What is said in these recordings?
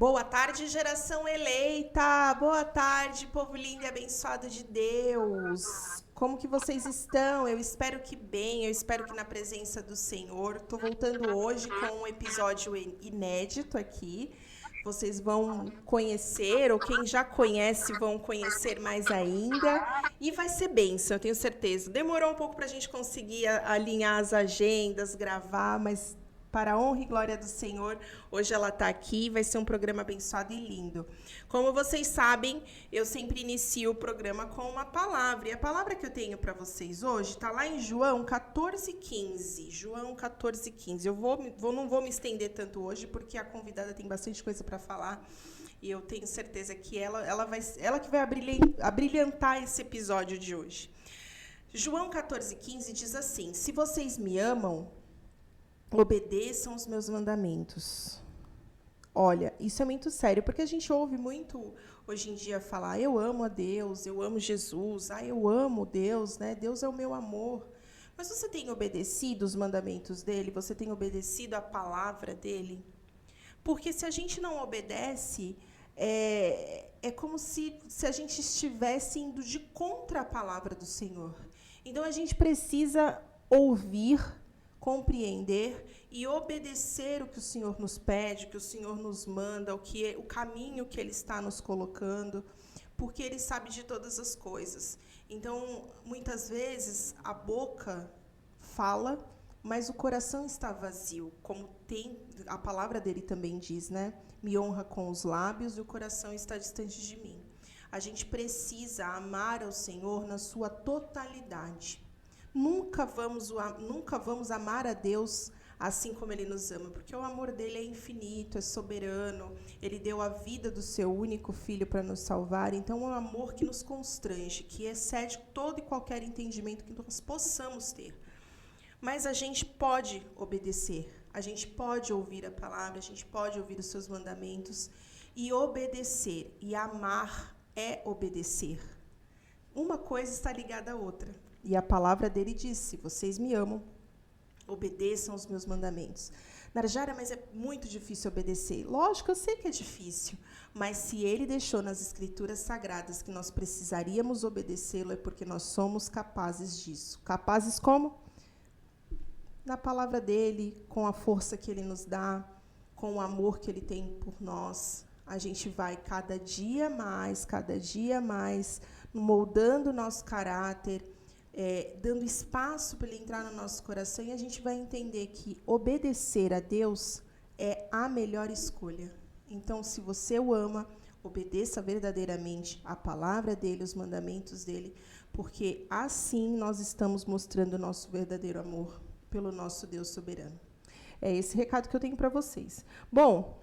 Boa tarde, geração eleita! Boa tarde, povo lindo e abençoado de Deus! Como que vocês estão? Eu espero que bem, eu espero que na presença do Senhor. Estou voltando hoje com um episódio inédito aqui. Vocês vão conhecer, ou quem já conhece vão conhecer mais ainda. E vai ser bênção, eu tenho certeza. Demorou um pouco para a gente conseguir alinhar as agendas, gravar, mas para a honra e glória do Senhor, hoje ela está aqui, vai ser um programa abençoado e lindo. Como vocês sabem, eu sempre inicio o programa com uma palavra, e a palavra que eu tenho para vocês hoje está lá em João 14,15. João 14,15. Não vou me estender tanto hoje, porque a convidada tem bastante coisa para falar, e eu tenho certeza que ela que vai abrilhantar esse episódio de hoje. João 14,15 diz assim: se vocês me amam, obedeçam os meus mandamentos. Olha, isso é muito sério, porque a gente ouve muito hoje em dia falar: eu amo a Deus, eu amo Jesus, eu amo Deus, né? Deus é o meu amor. Mas você tem obedecido os mandamentos dele? Você tem obedecido a palavra dele? Porque se a gente não obedece, é como se a gente estivesse indo de contra a palavra do Senhor. Então a gente precisa ouvir, compreender e obedecer o que o Senhor nos pede, o que o Senhor nos manda, o caminho que Ele está nos colocando, porque Ele sabe de todas as coisas. Então, muitas vezes, a boca fala, mas o coração está vazio, como a palavra dele também diz, né? Me honra com os lábios e o coração está distante de mim. A gente precisa amar ao Senhor na sua totalidade. Nunca vamos amar a Deus assim como Ele nos ama, porque o amor dele é infinito, é soberano. Ele deu a vida do seu único filho para nos salvar. Então, é um amor que nos constrange, que excede todo e qualquer entendimento que nós possamos ter. Mas a gente pode obedecer, a gente pode ouvir a palavra, a gente pode ouvir os seus mandamentos e obedecer. E amar é obedecer. Uma coisa está ligada à outra. E a palavra dele diz: se vocês me amam, obedeçam os meus mandamentos. Narjara, mas é muito difícil obedecer. Lógico, eu sei que é difícil. Mas se ele deixou nas Escrituras Sagradas que nós precisaríamos obedecê-lo, é porque nós somos capazes disso. Capazes como? Na palavra dele, com a força que ele nos dá, com o amor que ele tem por nós. A gente vai cada dia mais, moldando o nosso caráter, dando espaço para ele entrar no nosso coração, e a gente vai entender que obedecer a Deus é a melhor escolha. Então, se você o ama, obedeça verdadeiramente a palavra dele, os mandamentos dele, porque assim nós estamos mostrando o nosso verdadeiro amor pelo nosso Deus soberano. É esse recado que eu tenho para vocês. Bom,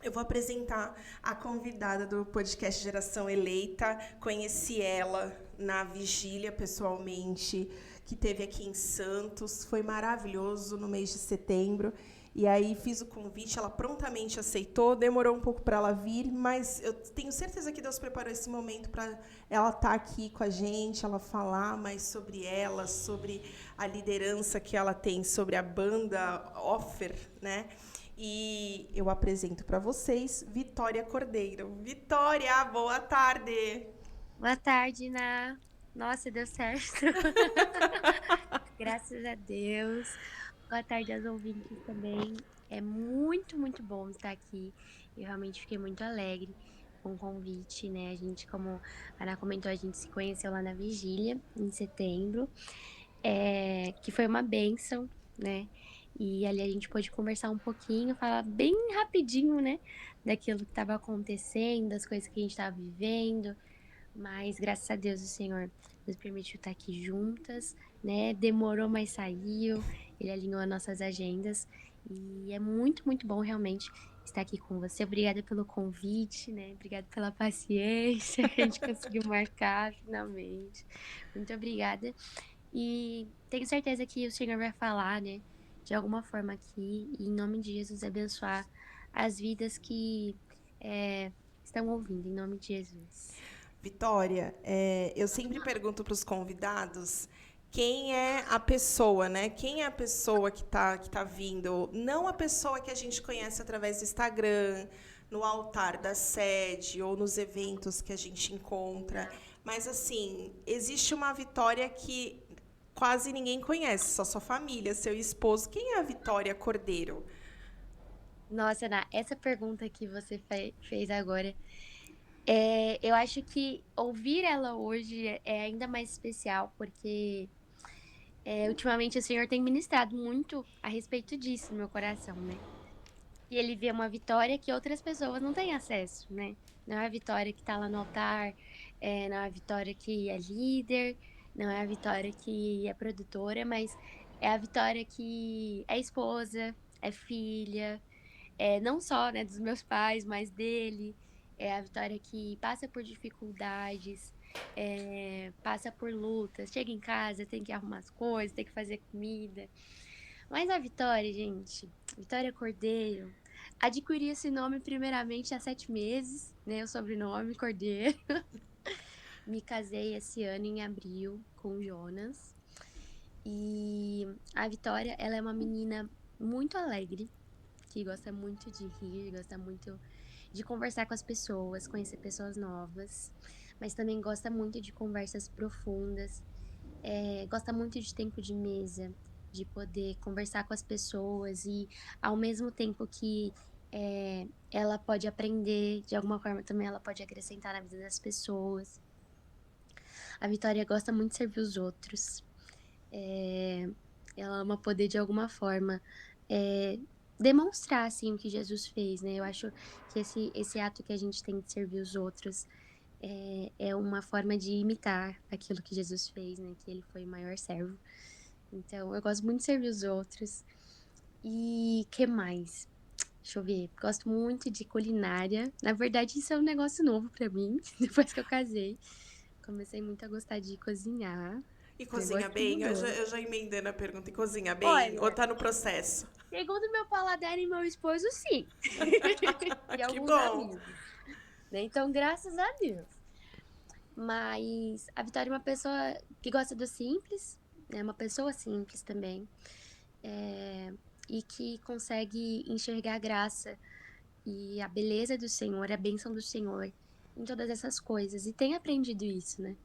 eu vou apresentar a convidada do podcast Geração Eleita. Conheci ela na vigília, pessoalmente, que teve aqui em Santos. Foi maravilhoso no mês de setembro. E aí fiz o convite, ela prontamente aceitou. Demorou um pouco para ela vir, mas eu tenho certeza que Deus preparou esse momento para ela estar aqui com a gente, ela falar mais sobre ela, sobre a liderança que ela tem, sobre a banda Offer, né? E eu apresento para vocês Vitória Cordeiro. Vitória, boa tarde! Boa tarde, Ná. Nossa, deu certo. Graças a Deus. Boa tarde aos ouvintes também. É muito, muito bom estar aqui. Eu realmente fiquei muito alegre com o convite, né? A gente, como a Ana comentou, a gente se conheceu lá na vigília, em setembro, que foi uma bênção, né? E ali a gente pôde conversar um pouquinho, falar bem rapidinho, né? Daquilo que estava acontecendo, das coisas que a gente estava vivendo. Mas, graças a Deus, o Senhor nos permitiu estar aqui juntas, né? Demorou, mas saiu. Ele alinhou as nossas agendas. E é muito, muito bom, realmente, estar aqui com você. Obrigada pelo convite, né? Obrigada pela paciência que a gente conseguiu marcar, finalmente. Muito obrigada. E tenho certeza que o Senhor vai falar, né? De alguma forma aqui. E, em nome de Jesus, abençoar as vidas que estão ouvindo. Em nome de Jesus. Vitória, eu sempre pergunto para os convidados quem é a pessoa, né? Quem é a pessoa que tá vindo? Não a pessoa que a gente conhece através do Instagram, no altar da sede ou nos eventos que a gente encontra. Mas, assim, existe uma Vitória que quase ninguém conhece, só sua família, seu esposo. Quem é a Vitória Cordeiro? Nossa, Ana, essa pergunta que você fez agora, eu acho que ouvir ela hoje é ainda mais especial, porque ultimamente o Senhor tem ministrado muito a respeito disso no meu coração, né? E ele vê uma Vitória que outras pessoas não têm acesso, né? Não é a Vitória que tá lá no altar, não é a Vitória que é líder, não é a Vitória que é produtora, mas é a Vitória que é esposa, é filha, não só, né, dos meus pais, mas dele. É a Vitória que passa por dificuldades, passa por lutas, chega em casa, tem que arrumar as coisas, tem que fazer comida. Mas a Vitória, gente, Vitória Cordeiro, adquiri esse nome primeiramente há 7 meses, né? O sobrenome Cordeiro. Me casei esse ano em abril com o Jonas. E a Vitória, ela é uma menina muito alegre, que gosta muito de rir, gosta muito de conversar com as pessoas, conhecer pessoas novas, mas também gosta muito de conversas profundas, gosta muito de tempo de mesa, de poder conversar com as pessoas e, ao mesmo tempo que ela pode aprender, de alguma forma também ela pode acrescentar na vida das pessoas. A Vitória gosta muito de servir os outros. Ela ama poder, de alguma forma, demonstrar, assim, o que Jesus fez, né? Eu acho que esse ato que a gente tem de servir os outros é uma forma de imitar aquilo que Jesus fez, né? Que ele foi o maior servo. Então, eu gosto muito de servir os outros. E que mais? Deixa eu ver. Gosto muito de culinária. Na verdade, isso é um negócio novo pra mim, depois que eu casei. Comecei muito a gostar de cozinhar. E cozinha Negócio que bem? Eu já, mudou. eu já emendando a pergunta. E cozinha bem? Ou Olha, tá no processo? segundo meu paladar e meu esposo, sim. E Que alguns bom! amigos, né? Então, graças a Deus. Mas a Vitória é uma pessoa que gosta do simples, é uma pessoa simples também, e que consegue enxergar a graça e a beleza do Senhor, a bênção do Senhor em todas essas coisas. E tem aprendido isso, né?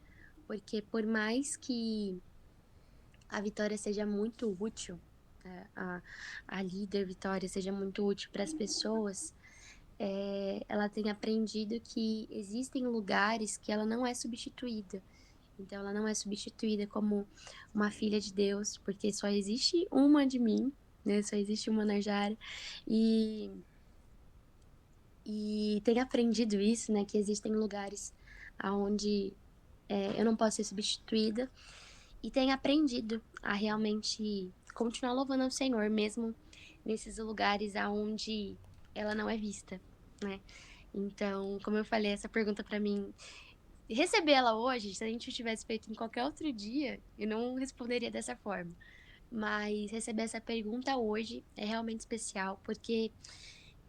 Porque por mais que a Vitória seja muito útil, a líder Vitória seja muito útil para as pessoas, ela tem aprendido que existem lugares que ela não é substituída. Então, ela não é substituída como uma filha de Deus, porque só existe uma de mim, né? Só existe uma Najara. E, e tem aprendido isso, né? Que existem lugares onde eu não posso ser substituída. E tem aprendido a realmente continuar louvando ao Senhor, mesmo nesses lugares aonde ela não é vista, né? Então, como eu falei, essa pergunta para mim, receber ela hoje, se a gente tivesse feito em qualquer outro dia, eu não responderia dessa forma. Mas receber essa pergunta hoje é realmente especial, porque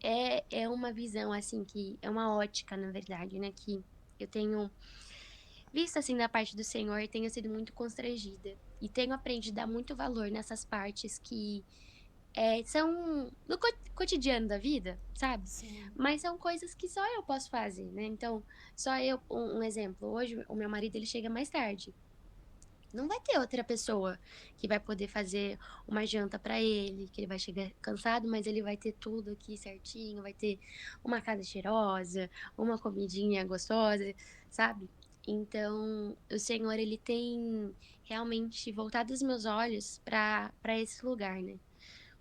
é uma visão, assim, que é uma ótica, na verdade, né? Que eu tenho visto, assim, da parte do Senhor e tenho sido muito constrangida. E tenho aprendido a dar muito valor nessas partes que são do cotidiano da vida, sabe? Sim. Mas são coisas que só eu posso fazer, né? Então, só eu, um exemplo, hoje o meu marido ele chega mais tarde. Não vai ter outra pessoa que vai poder fazer uma janta pra ele, que ele vai chegar cansado, mas ele vai ter tudo aqui certinho, vai ter uma casa cheirosa, uma comidinha gostosa, sabe? Então, o Senhor ele tem realmente voltado os meus olhos para esse lugar, né?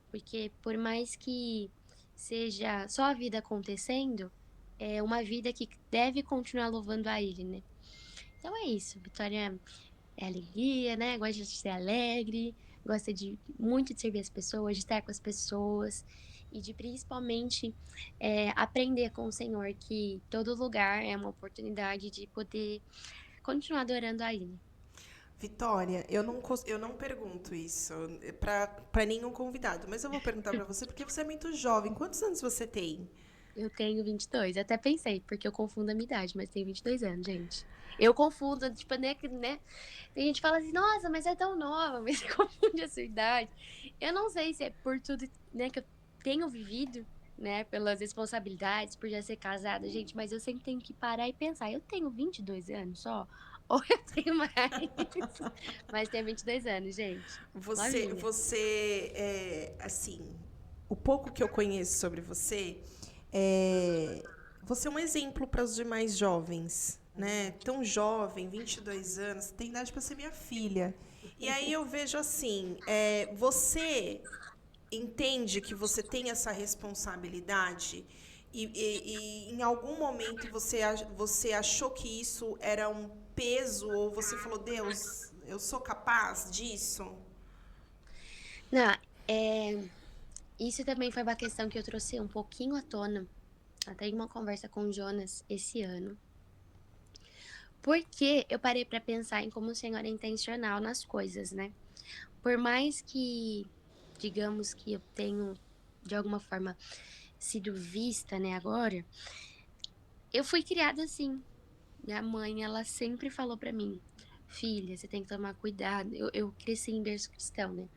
Porque por mais que seja só a vida acontecendo, é uma vida que deve continuar louvando a Ele, né? Então é isso, Vitória é alegria, né? Gosta de ser alegre, gosta de muito de servir as pessoas, de estar com as pessoas e de principalmente aprender com o Senhor que todo lugar é uma oportunidade de poder continuar adorando a Ele. Vitória, eu não pergunto isso para nenhum convidado, mas eu vou perguntar para você porque você é muito jovem. Quantos anos você tem? Eu tenho 22. Até pensei, porque eu confundo a minha idade, mas tenho 22 anos, gente. Eu confundo, tipo, né? Tem gente que fala assim, nossa, mas é tão nova, mas você confunde a sua idade. Eu não sei se é por tudo, né, que eu tenho vivido, né, pelas responsabilidades, por já ser casada, gente, mas eu sempre tenho que parar e pensar, eu tenho 22 anos só? Ou eu tenho mais? Mas tenho 22 anos, gente. Você, Novinha. você assim, o pouco que eu conheço sobre você, é, você é um exemplo para os demais jovens, né? Tão jovem, 22 anos, tem idade para ser minha filha. E aí eu vejo assim, você entende que você tem essa responsabilidade e em algum momento você achou que isso era um peso ou você falou, Deus, eu sou capaz disso? Não, isso também foi uma questão que eu trouxe um pouquinho à tona, até em uma conversa com o Jonas esse ano. Porque eu parei pra pensar em como o Senhor é intencional nas coisas, né? Por mais que, digamos que eu tenho, de alguma forma, sido vista, né, agora, eu fui criada assim. Minha mãe, ela sempre falou pra mim, filha, você tem que tomar cuidado. Eu cresci em berço cristão, né?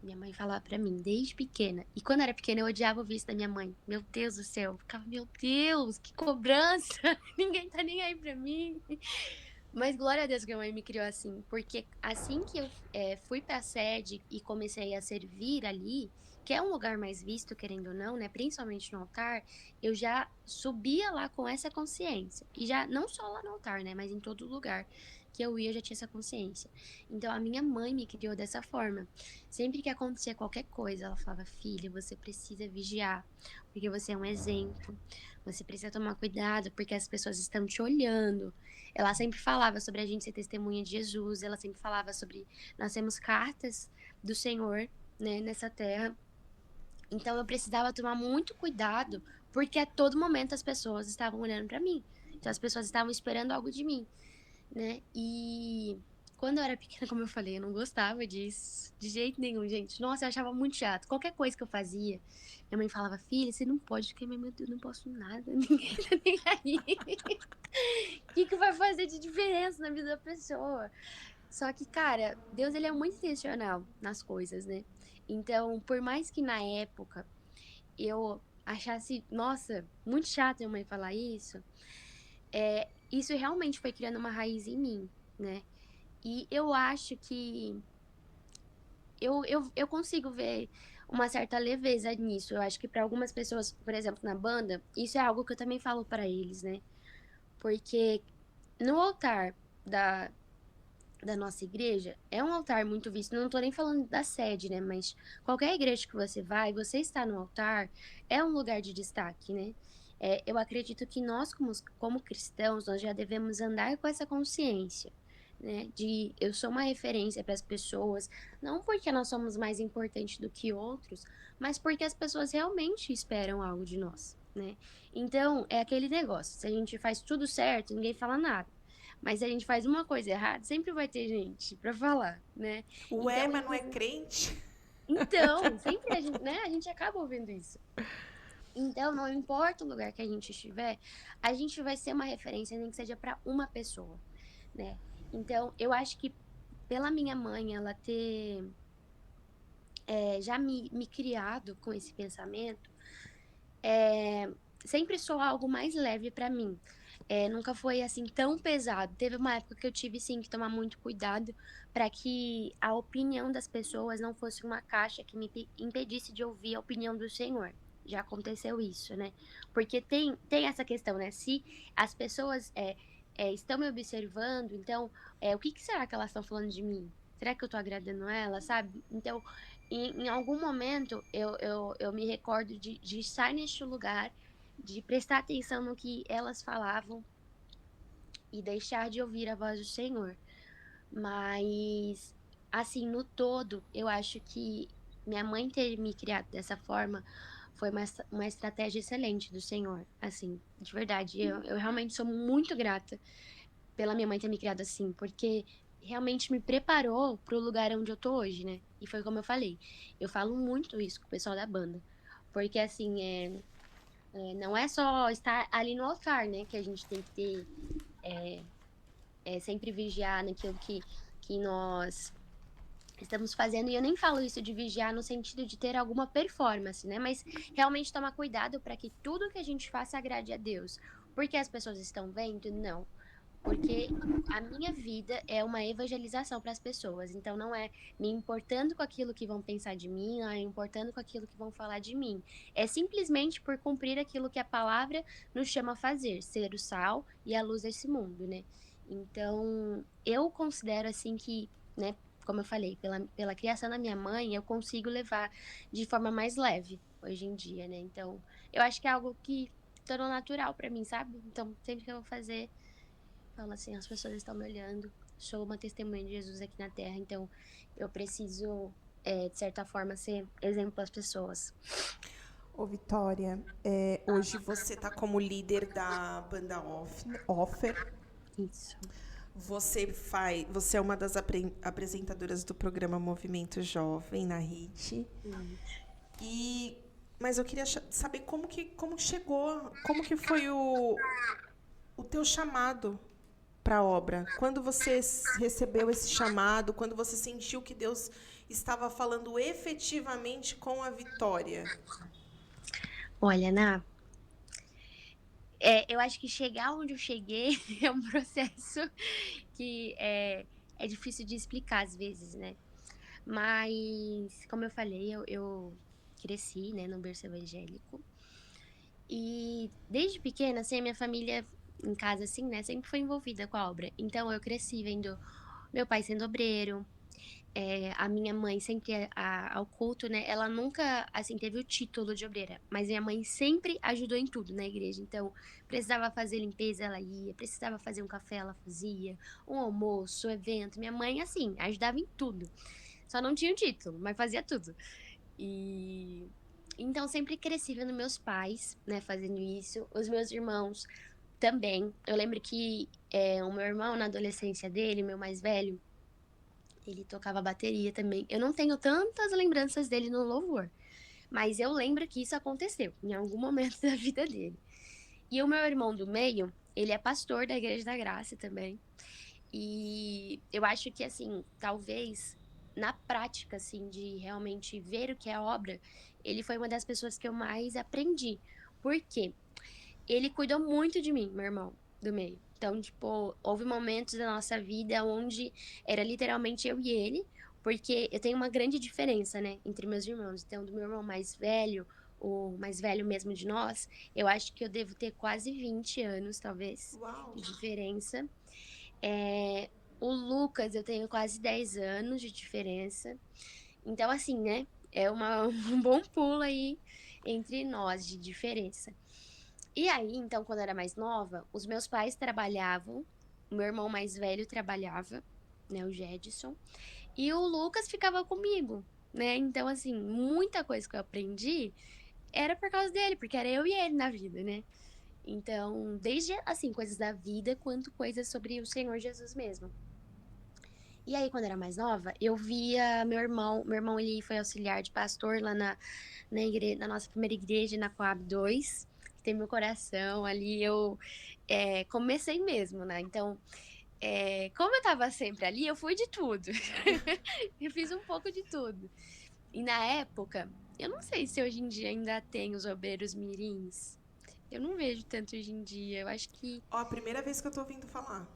Minha mãe falava pra mim desde pequena. E quando eu era pequena, eu odiava ouvir isso da minha mãe. Meu Deus do céu. Eu ficava, meu Deus, que cobrança. Ninguém tá nem aí pra mim. Mas glória a Deus que minha mãe me criou assim. Porque assim que eu fui pra sede e comecei a servir ali, que é um lugar mais visto, querendo ou não, né? Principalmente no altar, eu já subia lá com essa consciência. E já, não só lá no altar, né? Mas em todo lugar que eu ia, eu já tinha essa consciência. Então a minha mãe me criou dessa forma. Sempre que acontecia qualquer coisa, ela falava: filha, você precisa vigiar, porque você é um exemplo. Você precisa tomar cuidado, porque as pessoas estão te olhando. Ela sempre falava sobre a gente ser testemunha de Jesus. Ela sempre falava sobre nós temos cartas do Senhor, né, nessa terra. Então eu precisava tomar muito cuidado, porque a todo momento as pessoas estavam olhando para mim. Então as pessoas estavam esperando algo de mim, né? E quando eu era pequena, como eu falei, eu não gostava disso, de jeito nenhum, gente. Nossa, eu achava muito chato. Qualquer coisa que eu fazia, minha mãe falava: filha, você não pode, porque, meu Deus, não posso nada, ninguém tá nem aí. O que vai fazer de diferença na vida da pessoa? Só que, cara, Deus, ele é muito intencional nas coisas, né? Então, por mais que na época eu achasse, nossa, muito chato minha mãe falar isso, isso realmente foi criando uma raiz em mim, né? E eu acho que eu consigo ver uma certa leveza nisso. Eu acho que para algumas pessoas, por exemplo, na banda, isso é algo que eu também falo para eles, né? Porque no altar da, da nossa igreja, é um altar muito visto. Não tô nem falando da sede, né? Mas qualquer igreja que você vai, você está no altar, é um lugar de destaque, né? Eu acredito que nós, como cristãos, nós já devemos andar com essa consciência, né? De eu sou uma referência para as pessoas, não porque nós somos mais importantes do que outros, mas porque as pessoas realmente esperam algo de nós, né? Então, é aquele negócio, se a gente faz tudo certo, ninguém fala nada. Mas se a gente faz uma coisa errada, sempre vai ter gente pra falar, né? Ué, Então, mas não é inclusive. crente? Então, sempre a gente, né? A gente acaba ouvindo isso. Então, não importa o lugar que a gente estiver, a gente vai ser uma referência, nem que seja pra uma pessoa, né? Então, eu acho que pela minha mãe, ela ter já me criado com esse pensamento, sempre sou algo mais leve pra mim. Nunca foi assim tão pesado. Teve uma época que eu tive sim que tomar muito cuidado para que a opinião das pessoas não fosse uma caixa que me impedisse de ouvir a opinião do Senhor. Já aconteceu isso, né? Porque tem essa questão, né? Se as pessoas estão me observando, então o que será que elas estão falando de mim? Será que eu tô agradando ela, sabe? Então, em algum momento, eu me recordo de estar neste lugar, de prestar atenção no que elas falavam e deixar de ouvir a voz do Senhor. Mas, assim, no todo, eu acho que minha mãe ter me criado dessa forma foi uma estratégia excelente do Senhor. Assim, de verdade. Eu realmente sou muito grata pela minha mãe ter me criado assim, porque realmente me preparou pro lugar onde eu tô hoje, né? E foi como eu falei. Eu falo muito isso com o pessoal da banda. Porque, assim, não é só estar ali no altar, né? Que a gente tem que ter sempre vigiar naquilo que nós estamos fazendo, e eu nem falo isso de vigiar no sentido de ter alguma performance, né? Mas realmente tomar cuidado para que tudo que a gente faça agrade a Deus. Porque as pessoas estão vendo? Não. Porque a minha vida é uma evangelização para as pessoas. Então não é me importando com aquilo que vão pensar de mim, não é me importando com aquilo que vão falar de mim. É simplesmente por cumprir aquilo que a palavra nos chama a fazer, ser o sal e a luz desse mundo, né? Então, eu considero assim que, né, como eu falei, pela criação da minha mãe, eu consigo levar de forma mais leve hoje em dia, né? Então, eu acho que é algo que tornou natural para mim, sabe? Então, sempre que eu vou fazer, falo assim, as pessoas estão me olhando, sou uma testemunha de Jesus aqui na Terra, então eu preciso, de certa forma, ser exemplo para as pessoas. Ô, Vitória, hoje você está como líder da banda Offer. Isso. Você é uma das apresentadoras do programa Movimento Jovem na RIT. Mas eu queria saber como chegou, como que foi o teu chamado para a obra. Quando você recebeu esse chamado, quando você sentiu que Deus estava falando efetivamente com a Vitória? Olha, eu acho que chegar onde eu cheguei é um processo que é difícil de explicar às vezes, né? Mas, como eu falei, eu cresci, né, no berço evangélico. E desde pequena, assim, a minha família em casa, assim, né, sempre foi envolvida com a obra. Então eu cresci vendo meu pai sendo obreiro, a minha mãe sempre ao culto, né? Ela nunca, assim, teve o título de obreira, mas minha mãe sempre ajudou em tudo na igreja. Então, precisava fazer limpeza, ela ia, precisava fazer um café, ela fazia, um almoço, um evento. Minha mãe, assim, ajudava em tudo. Só não tinha o título, mas fazia tudo. E então sempre cresci vendo meus pais, né, fazendo isso, os meus irmãos também. Eu lembro que o meu irmão, na adolescência dele, meu mais velho, ele tocava bateria também. Eu não tenho tantas lembranças dele no louvor, mas eu lembro que isso aconteceu em algum momento da vida dele. E o meu irmão do meio, ele é pastor da Igreja da Graça também. E eu acho que, assim, talvez na prática, assim, de realmente ver o que é a obra, ele foi uma das pessoas que eu mais aprendi. Por quê? Ele cuidou muito de mim, meu irmão do meio. Então, tipo, houve momentos da nossa vida onde era literalmente eu e ele, porque eu tenho uma grande diferença, né, entre meus irmãos. Então, do meu irmão mais velho, o mais velho mesmo de nós, eu acho que eu devo ter quase 20 anos, talvez, Uau! de diferença. O Lucas, eu tenho quase 10 anos de diferença. Então, assim, né? Um bom pulo aí entre nós de diferença. E aí, então, quando eu era mais nova, os meus pais trabalhavam, o meu irmão mais velho trabalhava, né, o Jedson, e o Lucas ficava comigo, né? Então, assim, muita coisa que eu aprendi era por causa dele, porque era eu e ele na vida, né? Então, desde assim, coisas da vida, quanto coisas sobre o Senhor Jesus mesmo. E aí, quando eu era mais nova, eu via meu irmão ele foi auxiliar de pastor lá na nossa primeira igreja, na Coab 2, que tem meu coração, ali eu comecei mesmo, né? Então, como eu tava sempre ali, eu fui de tudo. Eu fiz um pouco de tudo. E na época, eu não sei se hoje em dia ainda tem os obreiros mirins. Eu não vejo tanto hoje em dia. Eu acho que. Ó, a primeira vez que eu tô ouvindo falar.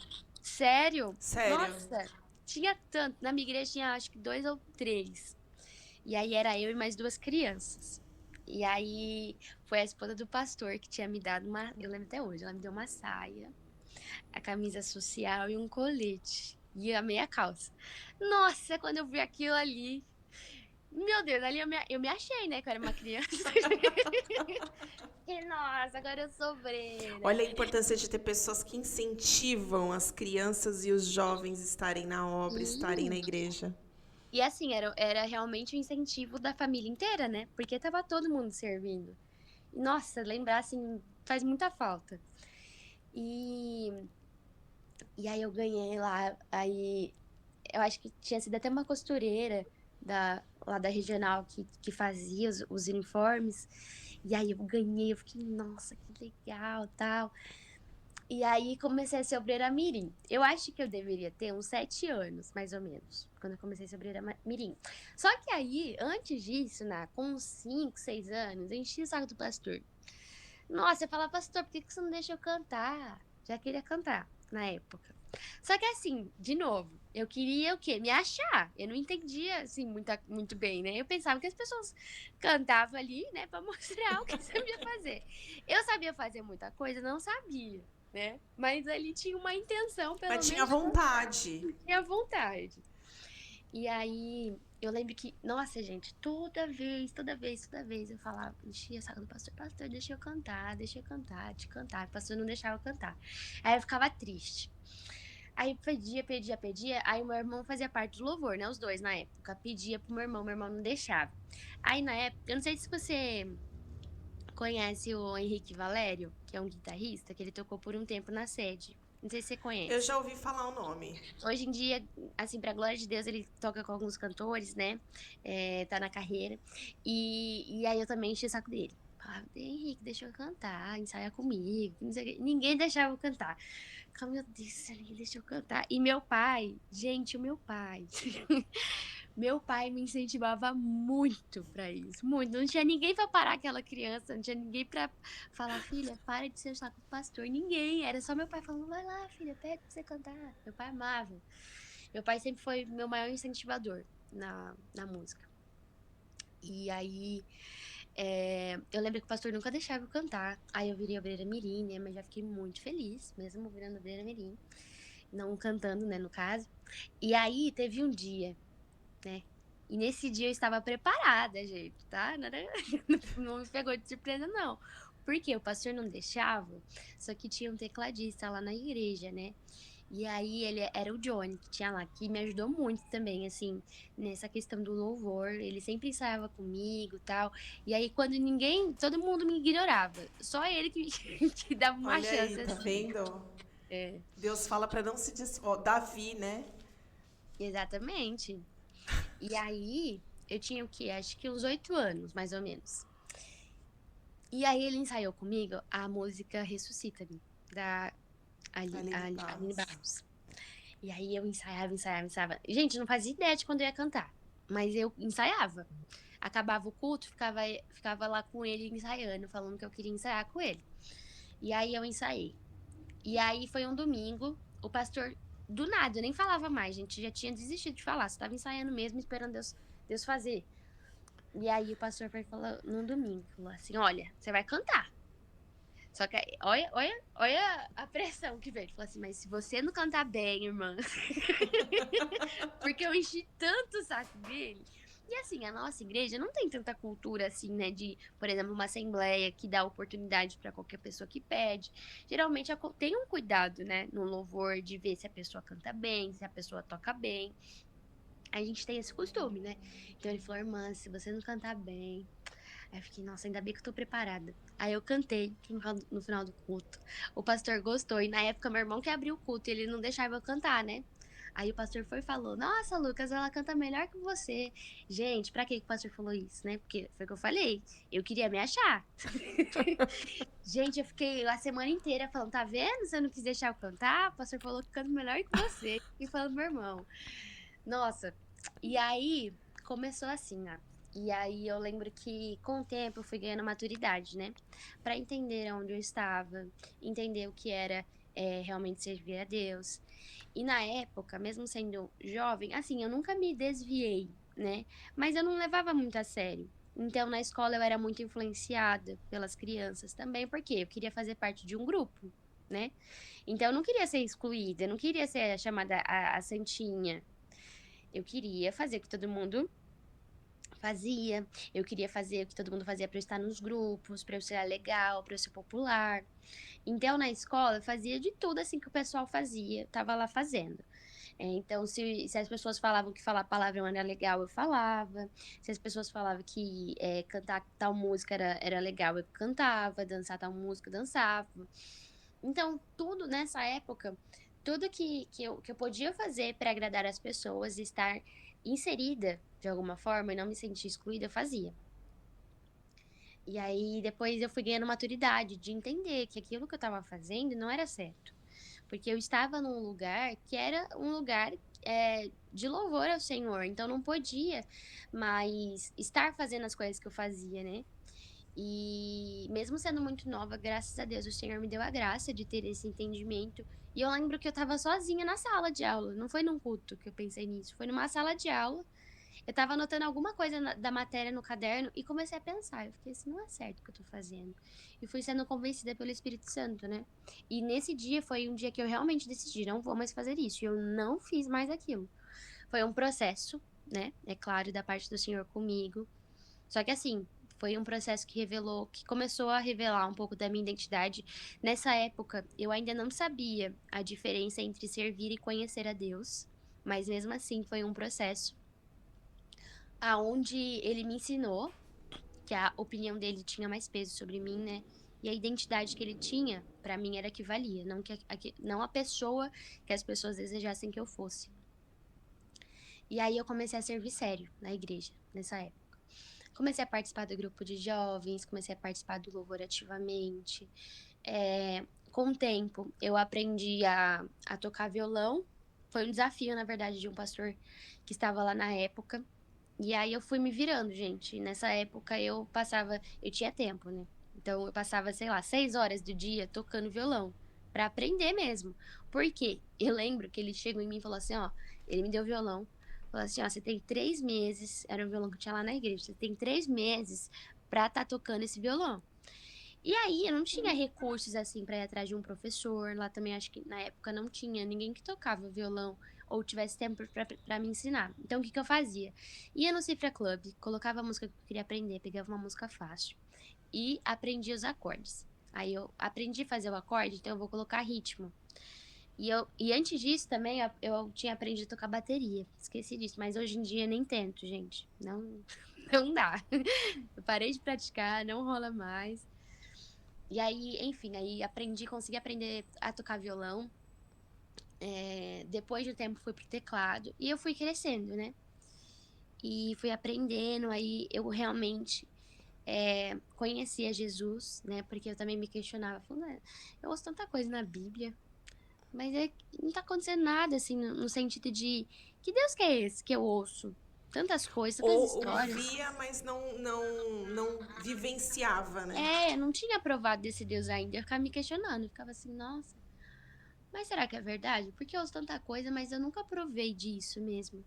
Sério? Sério. Nossa, tinha tanto. Na minha igreja tinha acho que dois ou três. E aí era eu e mais duas crianças. E aí foi a esposa do pastor que tinha me dado uma. Eu lembro até hoje, ela me deu uma saia, a camisa social e um colete. E a meia calça. Nossa, quando eu vi aquilo ali. Meu Deus, ali eu me achei, né? Que eu era uma criança. E nossa, agora eu sou obreira. Olha a importância de ter pessoas que incentivam as crianças e os jovens estarem na obra, estarem na Sim. igreja. E assim, era realmente o incentivo da família inteira, né? Porque tava todo mundo servindo. E, nossa, lembrar assim faz muita falta. E, e aí eu ganhei lá, aí eu acho que tinha sido até uma costureira lá da regional que fazia os uniformes. E aí eu ganhei, eu fiquei, nossa, que legal, tal. E aí comecei a ser obreira mirim. Eu acho que eu deveria ter uns 7 anos, mais ou menos, quando eu comecei a ser obreira mirim. Só que aí, antes disso, com uns 5, 6 anos, eu enchi o saco do pastor. Nossa, eu falava, pastor, por que você não deixa eu cantar? Já queria cantar na época. Só que assim, de novo, eu queria o quê? Me achar. Eu não entendia, assim, muito bem, né? Eu pensava que as pessoas cantavam ali, né, pra mostrar o que sabia fazer. Eu sabia fazer muita coisa, não sabia, né? Mas ali tinha uma intenção, pelo Mas tinha menos, de vontade. tinha vontade. E aí, eu lembro que, nossa, gente, toda vez eu falava, enchia a saco do pastor, pastor, deixa eu cantar, te cantar. O pastor não deixava eu cantar. Aí eu ficava triste. Aí pedia. Aí o meu irmão fazia parte do louvor, né? Os dois na época. Pedia pro meu irmão não deixava. Aí na época, eu não sei se você conhece o Henrique Valério, que é um guitarrista, que ele tocou por um tempo na sede. Não sei se você Eu conhece. já ouvi falar o nome. Hoje em dia, assim, pra glória de Deus, ele toca com alguns cantores, né? Tá na carreira. E aí eu também enchi o saco dele. Falava, Henrique, deixa eu cantar, ensaia comigo. Não sei o quê. Ninguém deixava eu cantar. Ficava, meu Deus, ninguém deixa eu cantar. E meu pai, gente, o meu pai. Meu pai me incentivava muito pra isso, muito. Não tinha ninguém pra parar aquela criança, não tinha ninguém pra falar, filha, para de ser o saco do pastor. Ninguém, era só meu pai falando, vai lá, filha, pede pra você cantar. Meu pai amava. Meu pai sempre foi meu maior incentivador na música. E aí, eu lembro que o pastor nunca deixava eu cantar. Aí eu virei obreira mirim, né? Mas já fiquei muito feliz, mesmo virando obreira mirim. Não cantando, né, no caso. E aí teve um dia, né? E nesse dia eu estava preparada, gente, tá? Não me pegou de surpresa, não. Porque o pastor não deixava, só que tinha um tecladista lá na igreja, né? E aí ele era o Johnny, que tinha lá, que me ajudou muito também, assim, nessa questão do louvor. Ele sempre ensaiava comigo e tal. E aí, quando todo mundo me ignorava. Só ele que, que dava uma Olha aí, chance, tá assim. vendo? É, Deus fala pra não se Ó, Davi, né? exatamente. E aí, eu tinha o quê? Acho que uns 8 anos, mais ou menos. E aí ele ensaiou comigo a música Ressuscita-me, da Aline Aline Barros. Barros. E aí eu ensaiava. Gente, não fazia ideia de quando eu ia cantar, mas eu ensaiava. Acabava o culto, ficava lá com ele ensaiando, falando que eu queria ensaiar com ele. E aí eu ensaiei. E aí foi um domingo, o pastor, do nada, eu nem falava mais, gente, já tinha desistido de falar, só tava ensaiando mesmo, esperando Deus fazer. E aí o pastor foi falar no domingo, falou assim, olha, você vai cantar. Só que aí, olha a pressão que veio. Ele falou assim, mas se você não cantar bem, irmã. Porque eu enchi tanto o saco dele. E assim, a nossa igreja não tem tanta cultura assim, né? De, por exemplo, uma assembleia que dá oportunidade para qualquer pessoa que pede. Geralmente tem um cuidado, né? No louvor, de ver se a pessoa canta bem, se a pessoa toca bem. A gente tem esse costume, né? Então ele falou, irmã, se você não cantar bem, aí eu fiquei, nossa, ainda bem que eu tô preparada. Aí eu cantei no final do culto. O pastor gostou. E na época, meu irmão que abriu o culto, e ele não deixava eu cantar, né? Aí o pastor foi e falou: Nossa, Lucas, ela canta melhor que você. Gente, pra que o pastor falou isso, né? Porque foi o que eu falei. Eu queria me achar. Gente, eu fiquei a semana inteira falando: Tá vendo? Você não quis deixar eu cantar? O pastor falou que canto melhor que você. E falando pro meu irmão. Nossa, e aí começou assim, né? E aí eu lembro que com o tempo eu fui ganhando maturidade, né? Pra entender onde eu estava, entender o que era realmente servir a Deus. E na época, mesmo sendo jovem, assim, eu nunca me desviei, né? Mas eu não levava muito a sério. Então, na escola eu era muito influenciada pelas crianças também, porque eu queria fazer parte de um grupo, né? Então, eu não queria ser excluída, eu não queria ser chamada a santinha, eu queria fazer o que todo mundo fazia, eu queria fazer o que todo mundo fazia para eu estar nos grupos, para eu ser legal, para eu ser popular. Então, na escola, eu fazia de tudo assim que o pessoal fazia, tava lá fazendo. Então, se as pessoas falavam que falar palavrão era legal, eu falava. Se as pessoas falavam que cantar tal música era legal, eu cantava. Dançar tal música, eu dançava. Então, tudo nessa época, tudo que eu podia fazer para agradar as pessoas e estar inserida de alguma forma e não me sentir excluída, eu fazia. E aí depois eu fui ganhando maturidade de entender que aquilo que eu estava fazendo não era certo. Porque eu estava num lugar que era um lugar de louvor ao Senhor, então não podia mais estar fazendo as coisas que eu fazia, né? E mesmo sendo muito nova, graças a Deus, o Senhor me deu a graça de ter esse entendimento. E eu lembro que eu estava sozinha na sala de aula, não foi num culto que eu pensei nisso, foi numa sala de aula. Eu estava anotando alguma coisa da matéria no caderno e comecei a pensar. Eu fiquei assim, não é certo o que eu tô fazendo. E fui sendo convencida pelo Espírito Santo, né? E nesse dia foi um dia que eu realmente decidi, não vou mais fazer isso. E eu não fiz mais aquilo. Foi um processo, né? É claro, da parte do Senhor comigo. Só que assim, foi um processo que revelou, que começou a revelar um pouco da minha identidade. Nessa época, eu ainda não sabia a diferença entre servir e conhecer a Deus. Mas mesmo assim, foi um processo aonde ele me ensinou que a opinião dele tinha mais peso sobre mim, né? E a identidade que ele tinha, pra mim, era que valia, não a pessoa que as pessoas desejassem que eu fosse. E aí eu comecei a servir sério na igreja, nessa época. Comecei a participar do grupo de jovens, comecei a participar do louvor ativamente. Com o tempo, eu aprendi a tocar violão. Foi um desafio, na verdade, de um pastor que estava lá na época. E aí eu fui me virando, gente. Nessa época eu tinha tempo, né? Então eu passava, sei lá, 6 horas do dia tocando violão pra aprender mesmo. Por quê? Eu lembro que ele chegou em mim e falou assim, ó, ele me deu violão, falou assim, ó, você tem 3 meses, era um violão que eu tinha lá na igreja, você tem 3 meses pra tá tocando esse violão. E aí eu não tinha recursos assim pra ir atrás de um professor. Lá também acho que na época não tinha ninguém que tocava violão ou tivesse tempo pra me ensinar. Então o que que eu fazia? Ia no Cifra Club, colocava a música que eu queria aprender, pegava uma música fácil e aprendia os acordes. Aí eu aprendi a fazer o acorde, então eu vou colocar ritmo. E antes disso também eu tinha aprendido a tocar bateria. Esqueci disso, mas hoje em dia nem tento, gente. Não, não dá. Eu parei de praticar, não rola mais. E aí, enfim, aí consegui aprender a tocar violão. Depois de um tempo fui pro teclado e eu fui crescendo, né? E fui aprendendo, aí eu realmente conhecia Jesus, né? Porque eu também me questionava, falando, eu ouço tanta coisa na Bíblia, mas não tá acontecendo nada, assim, no sentido de que Deus que é esse que eu ouço? Tantas coisas, tantas Ou histórias. ouvia, mas não vivenciava, né? Não tinha provado desse Deus ainda. Eu ficava me questionando, eu ficava assim, nossa, mas será que é verdade? Porque eu ouço tanta coisa, mas eu nunca provei disso mesmo.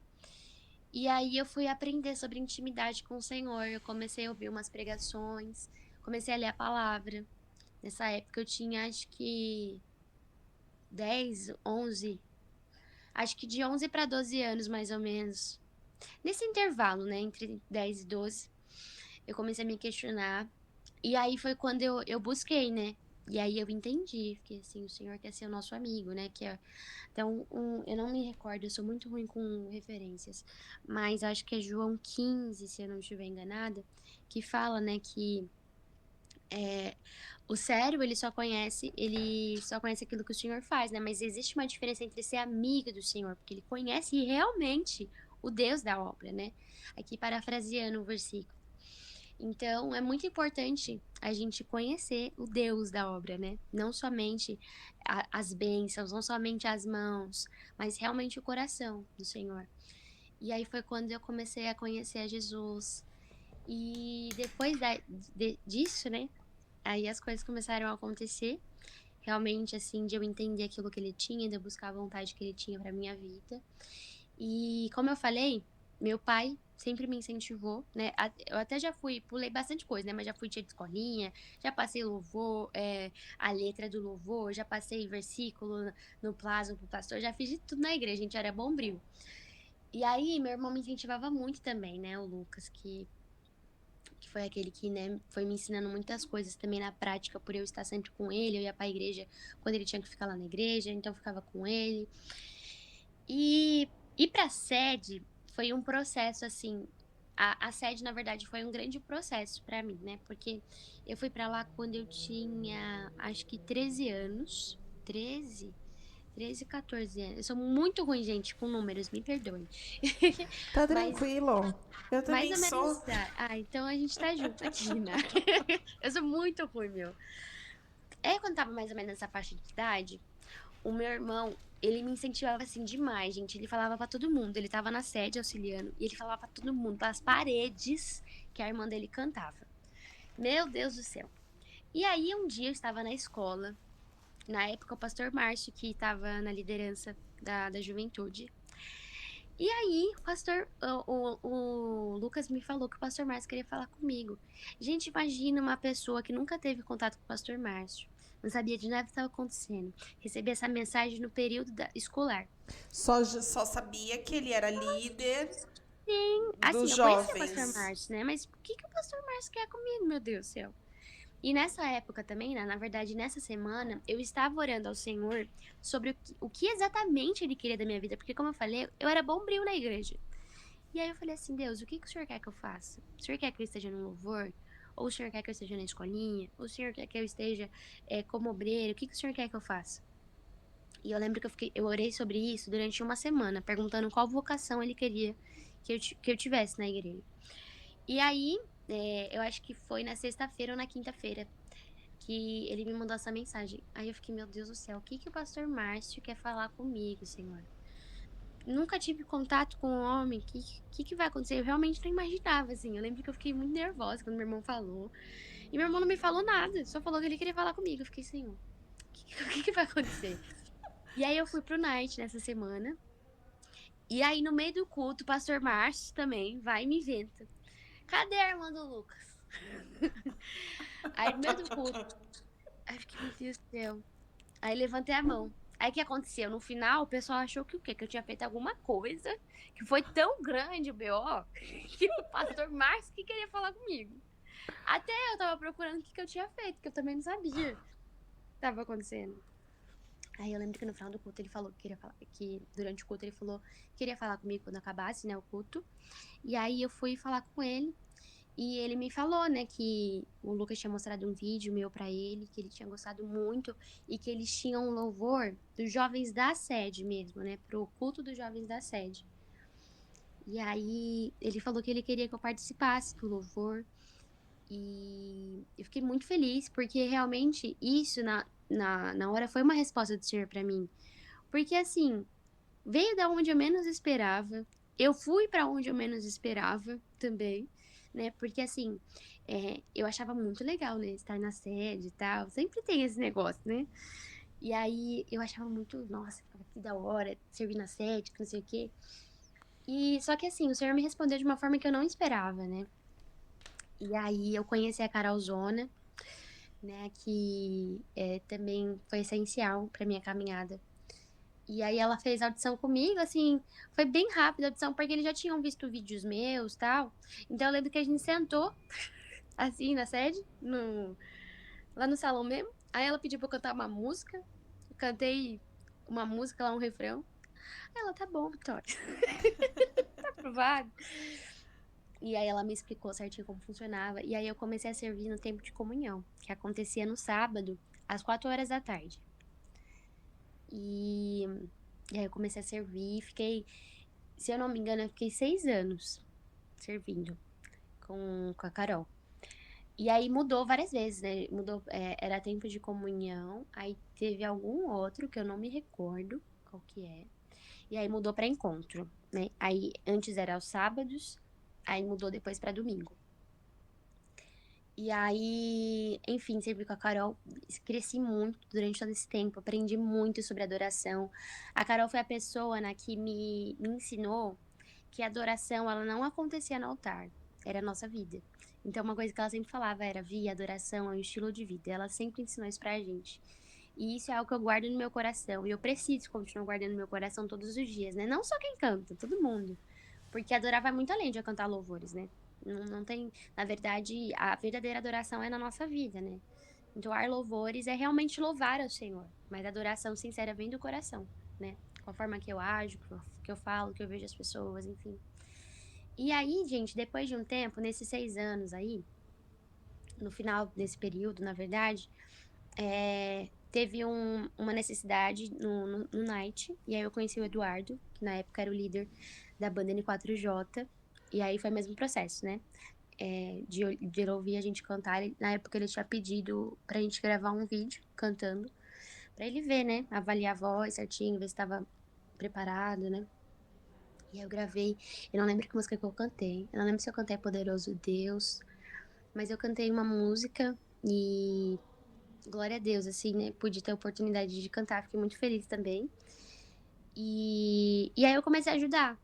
E aí eu fui aprender sobre intimidade com o Senhor. Eu comecei a ouvir umas pregações, comecei a ler a palavra. Nessa época eu tinha acho que 10, 11, acho que de 11 para 12 anos mais ou menos. Nesse intervalo, né, entre 10 e 12, eu comecei a me questionar. E aí foi quando eu busquei, né? E aí eu entendi, fiquei assim, o Senhor quer ser o nosso amigo, né? Então, eu não me recordo, eu sou muito ruim com referências, mas acho que é João 15, se eu não estiver enganada, que fala, né, que o cérebro, ele só conhece aquilo que o Senhor faz, né? Mas existe uma diferença entre ser amigo do Senhor, porque ele conhece realmente o Deus da obra, né? Aqui parafraseando o versículo. Então, é muito importante a gente conhecer o Deus da obra, né? Não somente as bênçãos, não somente as mãos, mas realmente o coração do Senhor. E aí foi quando eu comecei a conhecer a Jesus. E depois disso, né? Aí as coisas começaram a acontecer. Realmente, assim, de eu entender aquilo que ele tinha, de eu buscar a vontade que ele tinha para minha vida. E como eu falei, meu pai sempre me incentivou, né? Eu até já pulei bastante coisa, né? Mas já fui tia de escolinha, já passei louvor, a letra do louvor, já passei versículo no plasma pro pastor, já fiz de tudo na igreja, a gente era bombril. E aí, meu irmão me incentivava muito também, né? O Lucas, que foi aquele que, né, foi me ensinando muitas coisas também na prática, por eu estar sempre com ele. Eu ia pra igreja quando ele tinha que ficar lá na igreja, então eu ficava com ele. E ir pra sede foi um processo, assim. A sede, na verdade, foi um grande processo pra mim, né? Porque eu fui pra lá quando eu tinha, acho que 13 anos. 13? 13, 14 anos. Eu sou muito ruim, gente, com números, me perdoem. Tá Mas tranquilo. Eu mais também ou menos. sou. Então a gente tá junto aqui, né? Eu sou muito ruim, meu. Quando tava mais ou menos nessa faixa de idade, o meu irmão, ele me incentivava assim demais, gente. Ele falava pra todo mundo. Ele tava na sede auxiliando e ele falava pra todo mundo, pelas paredes, que a irmã dele cantava. Meu Deus do céu. E aí, um dia eu estava na escola, na época o pastor Márcio, que estava na liderança da juventude. E aí, o Lucas me falou que o pastor Márcio queria falar comigo. Gente, imagina uma pessoa que nunca teve contato com o pastor Márcio, não sabia de nada que estava acontecendo, receber essa mensagem no período escolar. Só sabia que ele era líder Sim, dos assim, eu conhecia o pastor jovens. Márcio, né? Mas o que o pastor Márcio quer comigo, meu Deus do céu? E nessa época também, né, na verdade, nessa semana, eu estava orando ao Senhor sobre o que exatamente Ele queria da minha vida. Porque, como eu falei, eu era bombril na igreja. E aí eu falei assim, Deus, o que o Senhor quer que eu faça? O Senhor quer que eu esteja no louvor? Ou o Senhor quer que eu esteja na escolinha? Ou o Senhor quer que eu esteja como obreiro? O que o Senhor quer que eu faça? E eu lembro que eu orei sobre isso durante uma semana, perguntando qual vocação Ele queria que eu tivesse na igreja. E aí, eu acho que foi na sexta-feira ou na quinta-feira que ele me mandou essa mensagem. Aí eu fiquei, meu Deus do céu, o que o pastor Márcio quer falar comigo, Senhor? Nunca tive contato com um homem, o que vai acontecer? Eu realmente não imaginava, assim. Eu lembro que eu fiquei muito nervosa quando meu irmão falou. E meu irmão não me falou nada, só falou que ele queria falar comigo. Eu fiquei, Senhor, o que vai acontecer? E aí eu fui pro night nessa semana. E aí no meio do culto, o pastor Márcio também vai e me inventa. Cadê a irmã do Lucas? Aí no meio do culto, aí eu fiquei, meu Deus do céu. Aí levantei a mão. Aí o que aconteceu? No final, o pessoal achou que o quê? Que eu tinha feito alguma coisa que foi tão grande o BO que o pastor Márcio que queria falar comigo. Até eu tava procurando o que eu tinha feito, que eu também não sabia o que tava acontecendo. Aí eu lembro que no final do culto ele falou que queria falar, que durante o culto ele falou que queria falar comigo quando acabasse, né, o culto. E aí eu fui falar com ele. E ele me falou, né, que o Lucas tinha mostrado um vídeo meu pra ele, que ele tinha gostado muito e que eles tinham um louvor dos jovens da sede mesmo, né, pro culto dos jovens da sede. E aí ele falou que ele queria que eu participasse do louvor e eu fiquei muito feliz porque realmente isso na hora foi uma resposta do Senhor pra mim. Porque assim, veio da onde eu menos esperava. Eu fui pra onde eu menos esperava também, né? Porque assim, eu achava muito legal, né? Estar na sede e tal. Sempre tem esse negócio, né? E aí eu achava muito, nossa, que da hora, servir na sede, que não sei o quê. E só que assim, o Senhor me respondeu de uma forma que eu não esperava, né? E aí eu conheci a Carolzona, né? Que também foi essencial pra minha caminhada. E aí ela fez a audição comigo, assim, foi bem rápida a audição, porque eles já tinham visto vídeos meus e tal. Então eu lembro que a gente sentou, assim, na sede, lá no salão mesmo. Aí ela pediu pra eu cantar uma música. Eu cantei uma música lá, um refrão. Aí ela, tá bom, Vitória. Tá aprovado. E aí ela me explicou certinho como funcionava. E aí eu comecei a servir no tempo de comunhão, que acontecia no sábado, às 4 horas da tarde. E aí eu comecei a servir, fiquei, se eu não me engano, eu fiquei 6 anos servindo com a Carol. E aí mudou várias vezes, né? Mudou, era tempo de comunhão, aí teve algum outro que eu não me recordo qual que é. E aí mudou para encontro, né? Aí antes era aos sábados, aí mudou depois para domingo. E aí, enfim, servi com a Carol, cresci muito durante todo esse tempo, aprendi muito sobre adoração. A Carol foi a pessoa, né, que me ensinou que a adoração, ela não acontecia no altar, era a nossa vida. Então, uma coisa que ela sempre falava era, a adoração é um estilo de vida. Ela sempre ensinou isso pra gente. E isso é algo que eu guardo no meu coração. E eu preciso continuar guardando no meu coração todos os dias, né? Não só quem canta, todo mundo. Porque adorar vai muito além de eu cantar louvores, né? Não tem. Na verdade, a verdadeira adoração é na nossa vida, né? Entoar louvores é realmente louvar ao Senhor. Mas a adoração sincera vem do coração, né? Com a forma que eu ajo, que eu falo, que eu vejo as pessoas, enfim. E aí, gente, depois de um tempo, nesses 6 anos aí, no final desse período, na verdade, teve uma necessidade no Night, e aí eu conheci o Eduardo, que na época era o líder da banda N4J, e aí foi o mesmo processo, né? De ele ouvir a gente cantar. Na época ele tinha pedido pra gente gravar um vídeo cantando, pra ele ver, né? Avaliar a voz certinho, ver se tava preparado, né? E aí eu gravei. Eu não lembro que música que eu cantei. Eu não lembro se eu cantei Poderoso Deus, mas eu cantei uma música e glória a Deus, assim, né? Pude ter a oportunidade de cantar, fiquei muito feliz também. E aí eu comecei a ajudar.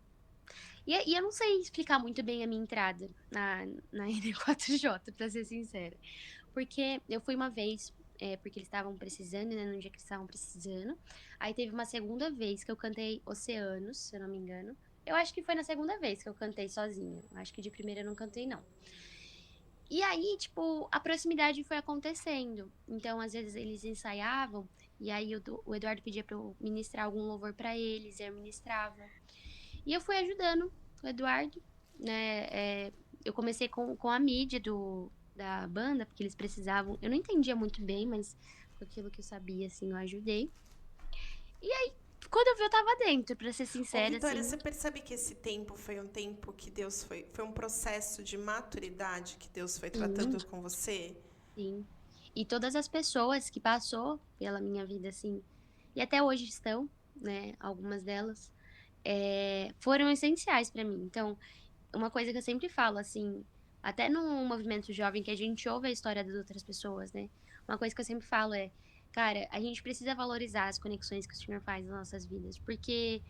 E eu não sei explicar muito bem a minha entrada na N4J, pra ser sincera. Porque eu fui uma vez, porque eles estavam precisando, né? No dia que eles estavam precisando. Aí teve uma segunda vez que eu cantei Oceanos, se eu não me engano. Eu acho que foi na segunda vez que eu cantei sozinha. Acho que de primeira eu não cantei, não. E aí, tipo, a proximidade foi acontecendo. Então, às vezes eles ensaiavam, e aí o Eduardo pedia pra eu ministrar algum louvor pra eles, e eu ministrava. E eu fui ajudando o Eduardo, né? Eu comecei com a mídia da banda, porque eles precisavam. Eu não entendia muito bem, mas com aquilo que eu sabia, assim, eu ajudei. E aí, quando eu vi, eu tava dentro, pra ser Ô, sincera, Vitória, assim. você percebe que esse tempo foi um tempo que Deus foi um processo de maturidade que Deus foi Sim, tratando com você? sim. E todas as pessoas que passou pela minha vida, assim, e até hoje estão, né? Algumas delas, foram essenciais pra mim. Então, uma coisa que eu sempre falo, assim, até no movimento jovem, que a gente ouve a história das outras pessoas, né? Uma coisa que eu sempre falo é, cara, a gente precisa valorizar as conexões que o Senhor faz nas nossas vidas, porque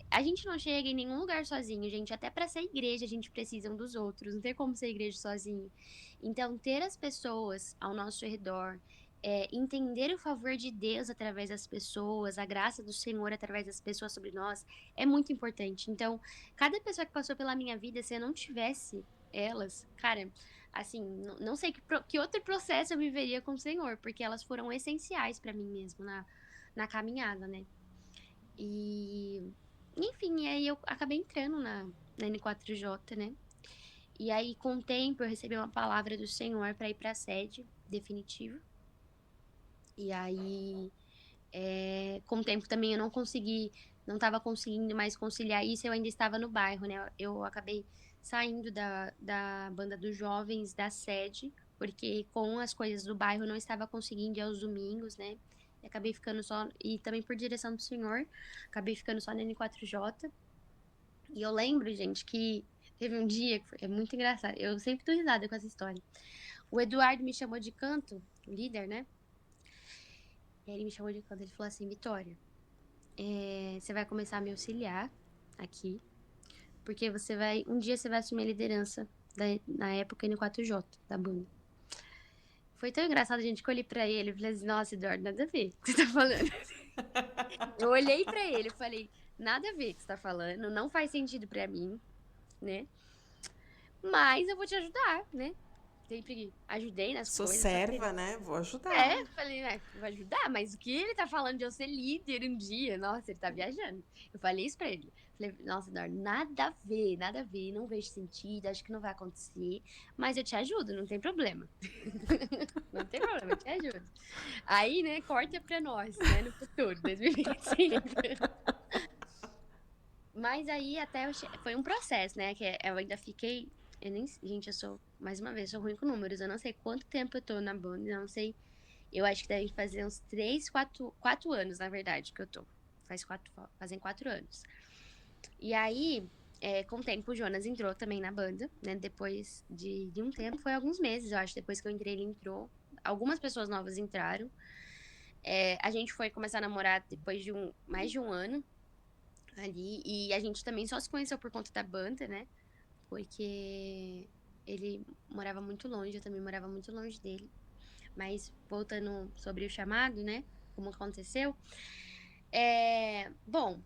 a gente não chega em nenhum lugar sozinho, gente. Até para ser igreja, a gente precisa um dos outros. Não tem como ser igreja sozinho. Então, ter as pessoas ao nosso redor, entender o favor de Deus através das pessoas, a graça do Senhor através das pessoas sobre nós, é muito importante. Então, cada pessoa que passou pela minha vida, se eu não tivesse elas, cara, assim, não sei que outro processo eu viveria com o Senhor, porque elas foram essenciais para mim mesmo na caminhada, né? E, enfim, aí eu acabei entrando na N4J, né? E aí, com o tempo, eu recebi uma palavra do Senhor para ir para a sede definitiva. E aí, com o tempo também eu não estava conseguindo mais conciliar isso, eu ainda estava no bairro, né? Eu acabei saindo da banda dos jovens, da sede, porque com as coisas do bairro eu não estava conseguindo ir aos domingos, né? E acabei ficando só, e também por direção do Senhor, acabei ficando só na N4J. E eu lembro, gente, que teve um dia que é muito engraçado. Eu sempre dou risada com essa história. O Eduardo me chamou de canto, o líder, né? E aí ele me chamou de canto. Ele falou assim: Vitória, você vai começar a me auxiliar aqui, porque um dia você vai assumir a liderança na época N4J, da banda. Foi tão engraçado, gente, que eu olhei pra ele e falei assim: nossa, Eduardo, nada a ver o que você tá falando. Eu olhei pra ele e falei: nada a ver o que você tá falando, não faz sentido pra mim, né? Mas eu vou te ajudar, né? Sempre ajudei nas Sou coisas, só que. serva, né? Vou ajudar. Falei, vai ajudar, mas o que ele tá falando de eu ser líder um dia? Nossa, ele tá viajando. Eu falei isso pra ele. Falei, nossa, Eduardo, nada a ver, não vejo sentido, acho que não vai acontecer, mas eu te ajudo, não tem problema. Não tem problema, eu te ajudo. Aí, né, corta pra nós, né, no futuro, 2025. Mas aí foi um processo, né? Que eu ainda fiquei. Eu nem, gente, eu sou, mais uma vez, sou ruim com números. Eu não sei quanto tempo eu tô na banda, eu não sei. Eu acho que deve fazer uns 4 anos, na verdade, que eu tô. Fazem 4 anos. E aí, com o tempo, o Jonas entrou também na banda, né? Depois de um tempo, foi alguns meses, eu acho. Depois que eu entrei, ele entrou. Algumas pessoas novas entraram. A gente foi começar a namorar depois de mais de um ano ali. E a gente também só se conheceu por conta da banda, né? Porque ele morava muito longe, eu também morava muito longe dele. Mas voltando sobre o chamado, né? Como aconteceu. Bom,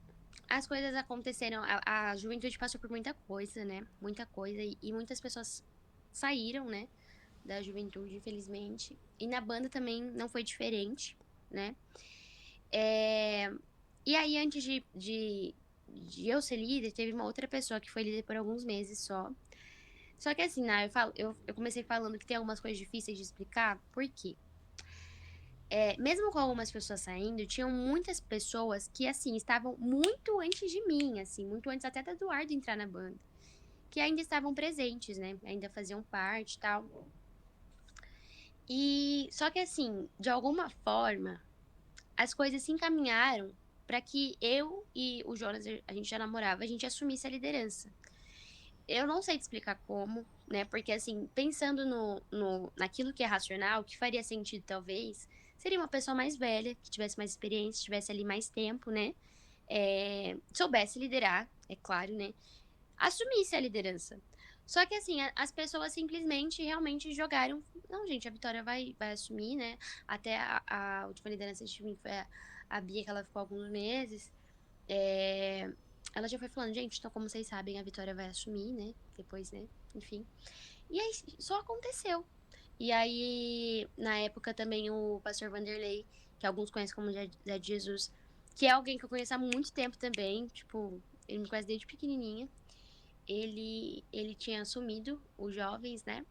as coisas aconteceram. A juventude passou por muita coisa, né? Muita coisa. E muitas pessoas saíram, né? Da juventude, infelizmente. E na banda também não foi diferente, né? É, E aí, antes de eu ser líder, teve uma outra pessoa que foi líder por alguns meses só. Só que assim, né, eu comecei falando que tem algumas coisas difíceis de explicar. Por quê? mesmo com algumas pessoas saindo, tinham muitas pessoas que, assim, estavam muito antes de mim, assim, muito antes até da Eduardo entrar na banda, que ainda estavam presentes, né? Ainda faziam parte e tal. E só que assim, de alguma forma, as coisas se encaminharam para que eu e o Jonas, a gente já namorava, a gente assumisse a liderança. Eu não sei te explicar como, né? Porque assim, pensando naquilo que é racional, que faria sentido talvez, seria uma pessoa mais velha, que tivesse mais experiência, tivesse ali mais tempo, né? Soubesse liderar, é claro, né? Assumisse a liderança. Só que assim, as pessoas simplesmente realmente jogaram. Não, gente, a Vitória vai assumir, né? Até a última liderança de time, que foi a Bia, que ela ficou alguns meses. é, Ela já foi falando, gente, então como vocês sabem, a Vitória vai assumir, né? Depois, né? Enfim. E aí só aconteceu. E aí, na época também o pastor Vanderlei, que alguns conhecem como Zé de Jesus, que é alguém que eu conheço há muito tempo também, tipo, ele me conhece desde pequenininha. Ele tinha assumido os jovens, né?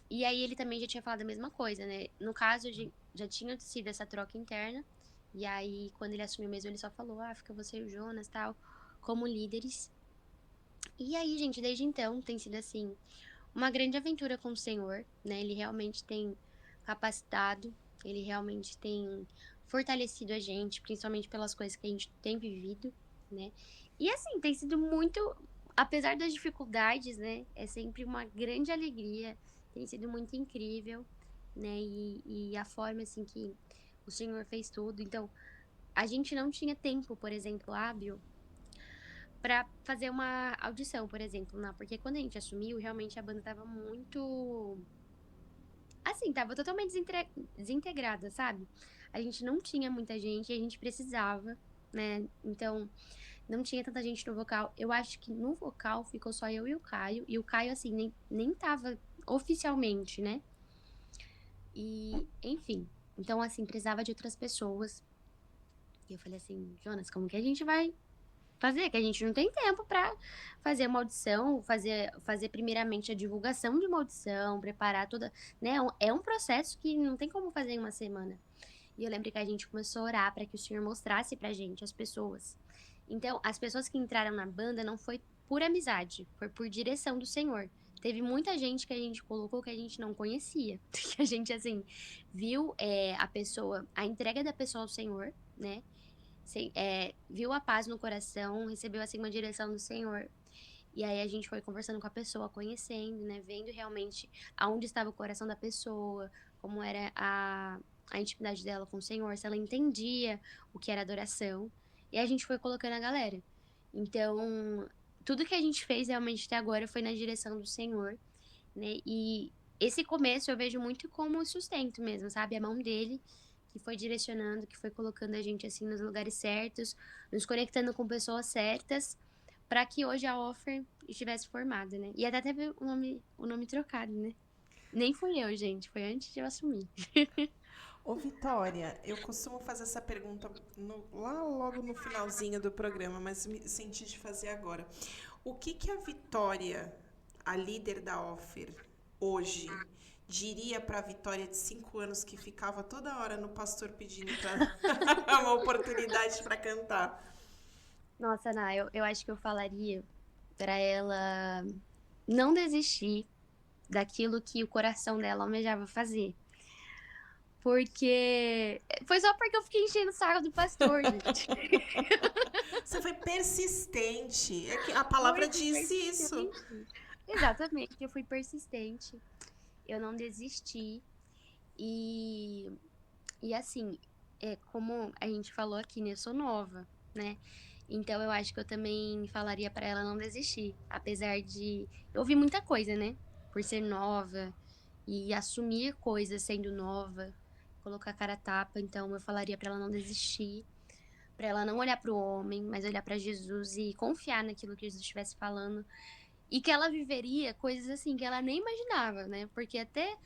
E aí ele também já tinha falado a mesma coisa, né? No caso, já tinha sido essa troca interna. E aí, quando ele assumiu mesmo, ele só falou: ah, fica você e o Jonas, tal, como líderes. E aí, gente, desde então tem sido assim, uma grande aventura com o Senhor, né? Ele realmente tem capacitado, ele realmente tem fortalecido a gente, principalmente pelas coisas que a gente tem vivido, né? E assim, tem sido muito, apesar das dificuldades, né? É sempre uma grande alegria, tem sido muito incrível, né? E a forma, assim, que o Senhor fez tudo. Então, a gente não tinha tempo, por exemplo, hábil pra fazer uma audição, por exemplo, não, porque quando a gente assumiu, realmente a banda tava muito. Assim, tava totalmente desintegrada, sabe? A gente não tinha muita gente e a gente precisava, né? Então, não tinha tanta gente no vocal. Eu acho que no vocal ficou só eu e o Caio. E o Caio, assim, nem tava oficialmente, né? E, enfim. Então, assim, precisava de outras pessoas. E eu falei assim, Jonas, como que a gente vai fazer, que a gente não tem tempo para fazer uma audição, fazer primeiramente a divulgação de uma audição, preparar toda, né? É um processo que não tem como fazer em uma semana. E eu lembro que a gente começou a orar para que o Senhor mostrasse pra gente as pessoas. Então, as pessoas que entraram na banda não foi por amizade, foi por direção do Senhor. Teve muita gente que a gente colocou que a gente não conhecia. Que a gente, assim, viu a pessoa, a entrega da pessoa ao Senhor, né? Viu a paz no coração, recebeu assim uma direção do Senhor. E aí a gente foi conversando com a pessoa, conhecendo, né? Vendo realmente aonde estava o coração da pessoa, como era a intimidade dela com o Senhor, se ela entendia o que era adoração. E a gente foi colocando a galera. Então, tudo que a gente fez realmente até agora foi na direção do Senhor, né? E esse começo eu vejo muito como sustento mesmo, sabe? A mão dele que foi direcionando, que foi colocando a gente assim nos lugares certos, nos conectando com pessoas certas, para que hoje a Offer estivesse formada, né? E até teve o nome trocado, né? Nem fui eu, gente, foi antes de eu assumir. Ô, Vitória, eu costumo fazer essa pergunta lá logo no finalzinho do programa, mas me senti de fazer agora. O que que a Vitória, a líder da Offer, hoje, diria para a Vitória de 5 anos que ficava toda hora no pastor pedindo para uma oportunidade para cantar? Nossa, Ana, eu acho que eu falaria para ela não desistir daquilo que o coração dela almejava fazer. Porque foi só porque eu fiquei enchendo o saco do pastor, gente. Você foi persistente. É que a palavra Muito disse isso. persistente. Exatamente, eu fui persistente. Eu não desisti. E, e assim, como a gente falou aqui, né? Eu sou nova, né? Então eu acho que eu também falaria pra ela não desistir. Apesar de. Eu ouvi muita coisa, né? Por ser nova e assumir coisas sendo nova, colocar a cara a tapa. Então eu falaria pra ela não desistir, pra ela não olhar pro homem, mas olhar pra Jesus e confiar naquilo que Jesus estivesse falando e que ela viveria coisas assim que ela nem imaginava, né? Porque até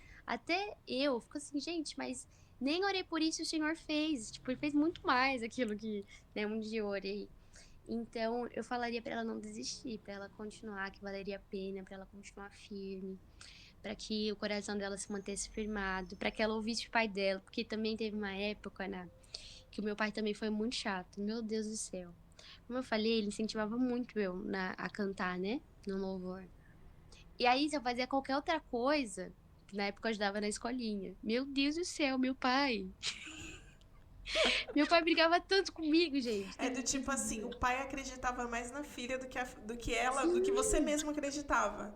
eu fico assim, gente, mas nem orei por isso e o Senhor fez. Tipo, ele fez muito mais aquilo que, né, um dia eu orei. Então, eu falaria pra ela não desistir, pra ela continuar, que valeria a pena, pra ela continuar firme, para que o coração dela se mantesse firmado, para que ela ouvisse o pai dela, porque também teve uma época, né, que o meu pai também foi muito chato. Meu Deus do céu. Como eu falei, ele incentivava muito eu a cantar, né, no louvor. E aí, se eu fazia qualquer outra coisa, que na época eu ajudava na escolinha. Meu Deus do céu, meu pai. Meu pai brigava tanto comigo, gente. É do tipo Teve um assim, o dia. pai acreditava mais na filha do que ela, do que você Sim, mesmo acreditava.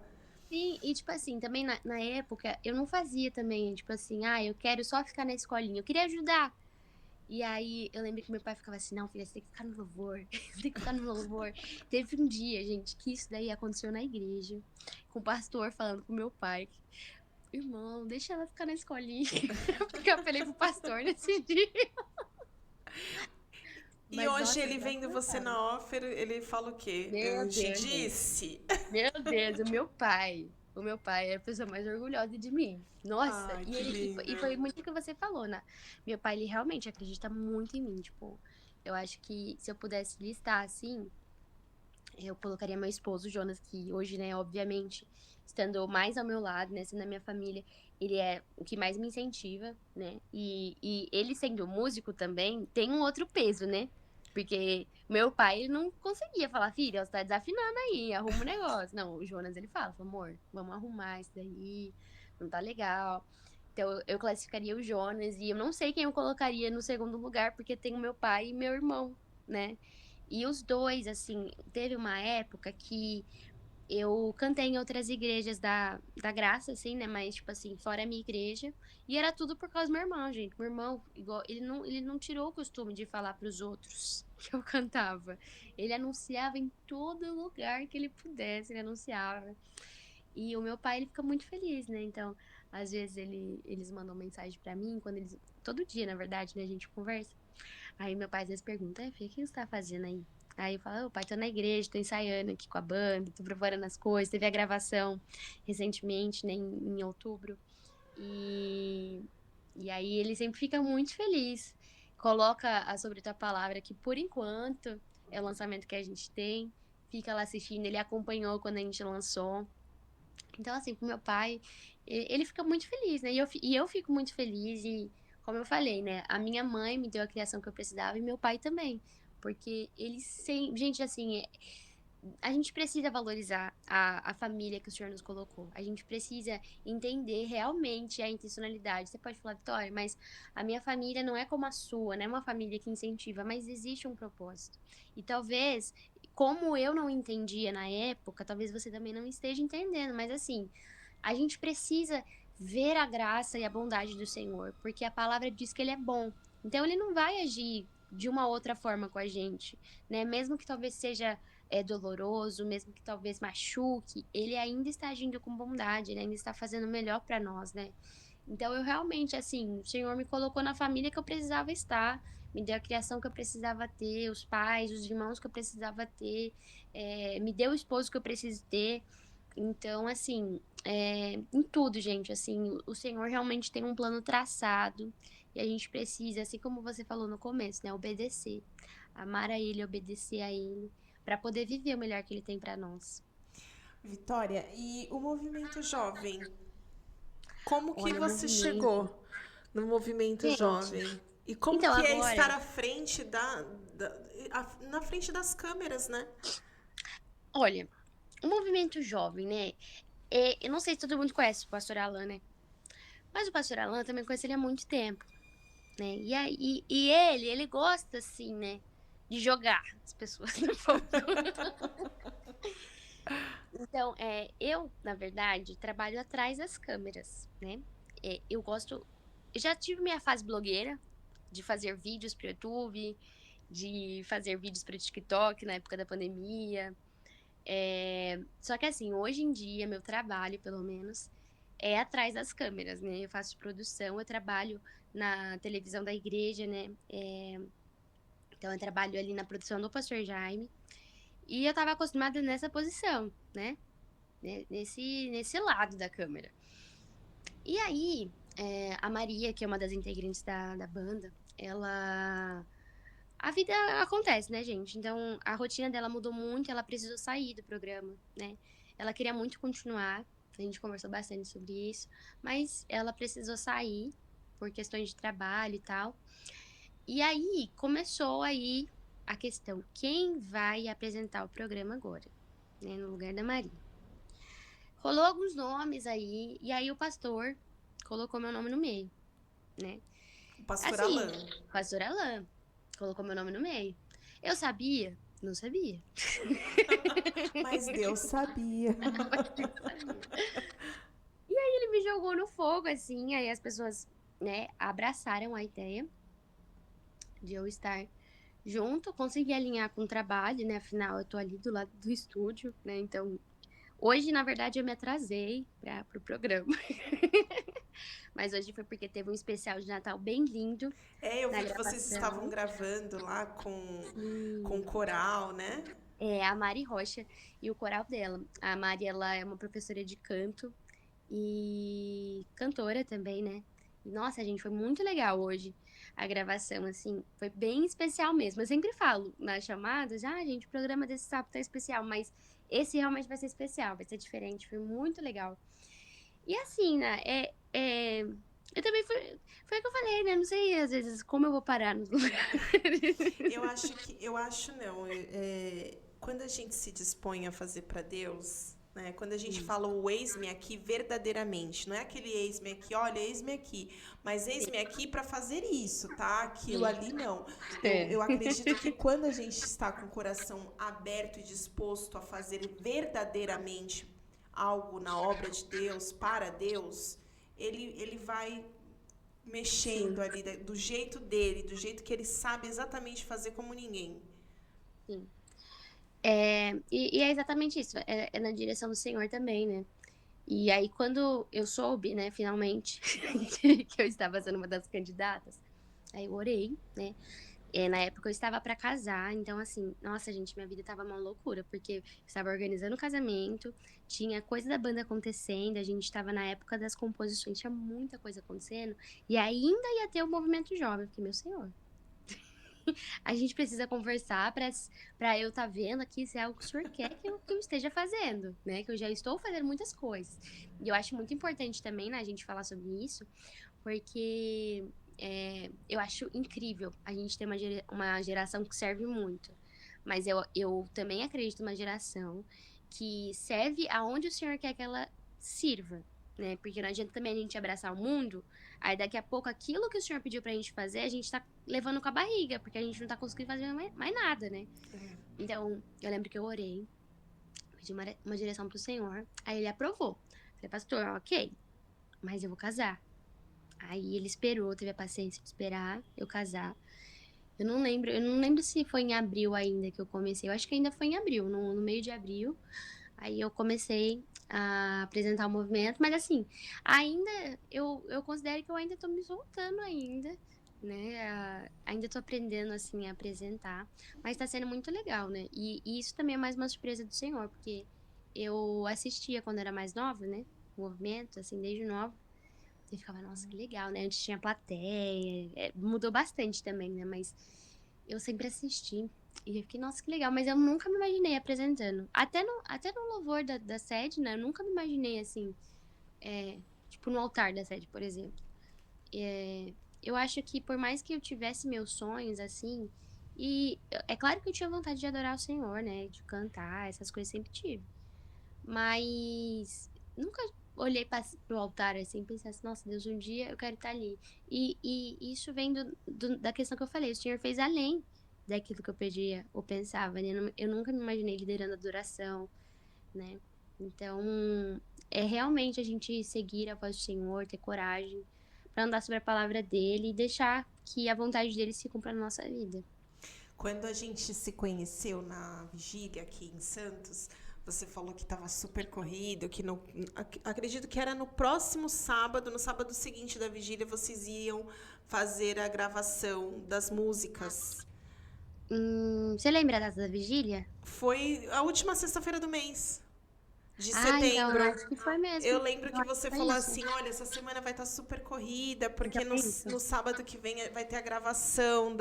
sim. E, tipo assim, também na época, eu não fazia também, tipo assim, ah, eu quero só ficar na escolinha. Eu queria ajudar. E aí, eu lembro que meu pai ficava assim, não, filha, você tem que ficar no louvor. Você tem que ficar no louvor. Teve um dia, gente, que isso daí aconteceu na igreja. Com o pastor falando com meu pai. Irmão, deixa ela ficar na escolinha. Porque eu apelei pro pastor nesse dia. E Mas, hoje nossa, eu ele vendo você gostava. na ópera, ele fala o quê? Meu Eu te Deus, gente. disse. Meu Deus, o meu pai é a pessoa mais orgulhosa de mim. Nossa, Ai, e que ele e lindo. foi muito o que você falou, né? Meu pai, ele realmente acredita muito em mim, tipo, eu acho que se eu pudesse listar assim, eu colocaria meu esposo, Jonas, que hoje, né, obviamente, estando mais ao meu lado, né, sendo a minha família, ele é o que mais me incentiva, né? E ele sendo músico também, tem um outro peso, né? Porque meu pai, ele não conseguia falar, filha, você tá desafinando aí, arruma um negócio. Não, o Jonas, ele fala, amor, vamos arrumar isso daí, não tá legal. Então, eu classificaria o Jonas e eu não sei quem eu colocaria no segundo lugar, porque tem o meu pai e meu irmão, né? E os dois, assim, teve uma época que eu cantei em outras igrejas da graça, assim, né? Mas, tipo assim, fora a minha igreja. E era tudo por causa do meu irmão, gente. Meu irmão, igual, ele não tirou o costume de falar pros outros que eu cantava. Ele anunciava em todo lugar que ele pudesse, ele anunciava. E o meu pai, ele fica muito feliz, né? Então, às vezes eles mandam mensagem pra mim, quando eles. Todo dia, na verdade, né? A gente conversa. Aí meu pai às vezes pergunta, filha, o que você tá fazendo aí? Aí eu falo, ô pai, tô na igreja, tô ensaiando aqui com a banda, tô preparando as coisas. Teve a gravação recentemente, né, em outubro. E, e aí ele sempre fica muito feliz. Coloca a Sobre Tua Palavra, que por enquanto é o lançamento que a gente tem. Fica lá assistindo, ele acompanhou quando a gente lançou. Então, assim, com meu pai, ele fica muito feliz, né? E eu fico muito feliz e, como eu falei, né? A minha mãe me deu a criação que eu precisava e meu pai também. Porque eles sempre... Gente, assim, a gente precisa valorizar a família que o Senhor nos colocou. A gente precisa entender realmente a intencionalidade. Você pode falar, Vitória, mas a minha família não é como a sua, não é uma família que incentiva, mas existe um propósito. E talvez, como eu não entendia na época, talvez você também não esteja entendendo, mas assim, a gente precisa ver a graça e a bondade do Senhor, porque a palavra diz que ele é bom. Então ele não vai agir de uma outra forma com a gente, né? Mesmo que talvez seja doloroso, mesmo que talvez machuque, ele ainda está agindo com bondade, ele ainda está fazendo o melhor para nós, né? Então eu realmente, assim, o Senhor me colocou na família que eu precisava estar, me deu a criação que eu precisava ter, os pais, os irmãos que eu precisava ter, me deu o esposo que eu preciso ter. Então, assim, em tudo, gente, assim, o Senhor realmente tem um plano traçado e a gente precisa, assim como você falou no começo, né, obedecer, amar a Ele, obedecer a Ele, para poder viver o melhor que Ele tem para nós. Vitória, e o movimento jovem? Como que Olha, o você movimento. chegou no movimento Gente, jovem? E como então que é estar agora, à frente na frente das câmeras, né? olha, o movimento jovem, né? Eu não sei se todo mundo conhece o pastor Alan, né? Mas o pastor Alan também conhece ele há muito tempo, né? E ele gosta, assim, né? De jogar as pessoas no fogo. Então, eu, na verdade, trabalho atrás das câmeras, né? Eu gosto. Eu já tive minha fase blogueira, de fazer vídeos para o YouTube, de fazer vídeos para o TikTok na época da pandemia. Só que assim, hoje em dia, meu trabalho, pelo menos, é atrás das câmeras, né? Eu faço produção, eu trabalho na televisão da igreja, né? Então, eu trabalho ali na produção do Pastor Jaime. E eu tava acostumada nessa posição, né? Nesse lado da câmera. E aí, a Maria, que é uma das integrantes da banda, ela. A vida acontece, né, gente? Então, a rotina dela mudou muito, ela precisou sair do programa, né? Ela queria muito continuar. A gente conversou bastante sobre isso, mas ela precisou sair por questões de trabalho e tal. E aí começou aí a questão, quem vai apresentar o programa agora, né, no lugar da Maria. Rolou alguns nomes aí, e aí o pastor colocou meu nome no meio, né? O pastor Assim, Alain. pastor Alain colocou meu nome no meio. Eu sabia? Não sabia. Mas Deus sabia. Mas eu sabia. Ele me jogou no fogo, assim, aí as pessoas, né, abraçaram a ideia de eu estar junto, consegui alinhar com o trabalho, né, afinal eu tô ali do lado do estúdio, né, então hoje, na verdade, eu me atrasei para o programa. Mas hoje foi porque teve um especial de Natal bem lindo Eu na vi que vocês estavam gravação. gravando lá com Sim. coral, né? É a Mari Rocha e o coral dela. A Mari, ela é uma professora de canto e cantora também, né? E, nossa, gente, foi muito legal hoje a gravação, assim, foi bem especial mesmo. Eu sempre falo nas chamadas, gente, o programa desse sábado tá especial, mas esse realmente vai ser especial, vai ser diferente, foi muito legal. E assim, né, eu também foi o que eu falei, né? Não sei, às vezes, como eu vou parar nos lugares. Eu acho não. Quando a gente se dispõe a fazer para Deus, né? Quando a gente Sim, fala o eis-me aqui verdadeiramente, não é aquele eis-me aqui, olha, eis-me aqui, mas sim, eis-me aqui para fazer isso, tá? Aquilo sim. ali não. É. Eu acredito que quando a gente está com o coração aberto e disposto a fazer verdadeiramente algo na obra de Deus, para Deus, ele vai mexendo Sim, ali do jeito dele, do jeito que ele sabe exatamente fazer como ninguém. sim. E é exatamente isso, é na direção do Senhor também, né? E aí, quando eu soube, né, finalmente, que eu estava sendo uma das candidatas, aí eu orei, né? Na época eu estava pra casar, então assim, nossa gente, minha vida tava uma loucura, porque eu estava organizando o casamento, tinha coisa da banda acontecendo, a gente estava na época das composições, tinha muita coisa acontecendo, e ainda ia ter o movimento jovem, eu fiquei, meu senhor, a gente precisa conversar pra eu tá vendo aqui se é algo que o senhor quer que eu esteja fazendo, né? Que eu já estou fazendo muitas coisas. E eu acho muito importante também, né, a gente falar sobre isso, porque eu acho incrível a gente ter uma geração que serve muito. Mas eu também acredito numa geração que serve aonde o Senhor quer que ela sirva, né? Porque não adianta também a gente abraçar o mundo, aí daqui a pouco aquilo que o Senhor pediu pra gente fazer, a gente tá levando com a barriga, porque a gente não tá conseguindo fazer mais nada, né? Então, eu lembro que eu orei, pedi uma direção pro Senhor, aí ele aprovou. Falei, pastor, ok, mas eu vou casar. Aí ele esperou, teve a paciência de esperar eu casar. Eu não lembro se foi em abril ainda que eu comecei. Eu acho que ainda foi em abril, no meio de abril. Aí eu comecei a apresentar o movimento, mas assim, ainda eu considero que eu ainda tô me soltando ainda, né? Ainda tô aprendendo assim a apresentar, mas tá sendo muito legal, né? E isso também é mais uma surpresa do Senhor, porque eu assistia quando era mais nova, né? O movimento, assim, desde nova. Você ficava, nossa, que legal, né? Antes tinha plateia, mudou bastante também, né? Mas eu sempre assisti. E eu fiquei, nossa, que legal. Mas eu nunca me imaginei apresentando. Até no louvor da sede, né? Eu nunca me imaginei assim, tipo no altar da sede, por exemplo. É, eu acho que por mais que eu tivesse meus sonhos, assim, e é claro que eu tinha vontade de adorar o Senhor, né? De cantar, essas coisas sempre tive. Mas nunca olhei pro altar assim e pensei assim, nossa, Deus, um dia eu quero estar ali. E isso vem da questão que eu falei, o Senhor fez além daquilo que eu pedia ou pensava, né? Eu nunca me imaginei liderando a adoração, né? Então, é realmente a gente seguir a voz do Senhor, ter coragem para andar sobre a palavra dele e deixar que a vontade dele se cumpra na nossa vida. Quando a gente se conheceu na vigília aqui em Santos, você falou que estava super corrido, que acredito que era no próximo sábado, no sábado seguinte da vigília, vocês iam fazer a gravação das músicas. Você lembra a data da vigília? Foi a última sexta-feira do mês de Então eu setembro. acho que foi Eu mesmo. lembro Eu que acho que você foi falou isso. assim, olha, essa semana vai estar super corrida, porque Então no, é isso. no sábado que vem vai ter a gravação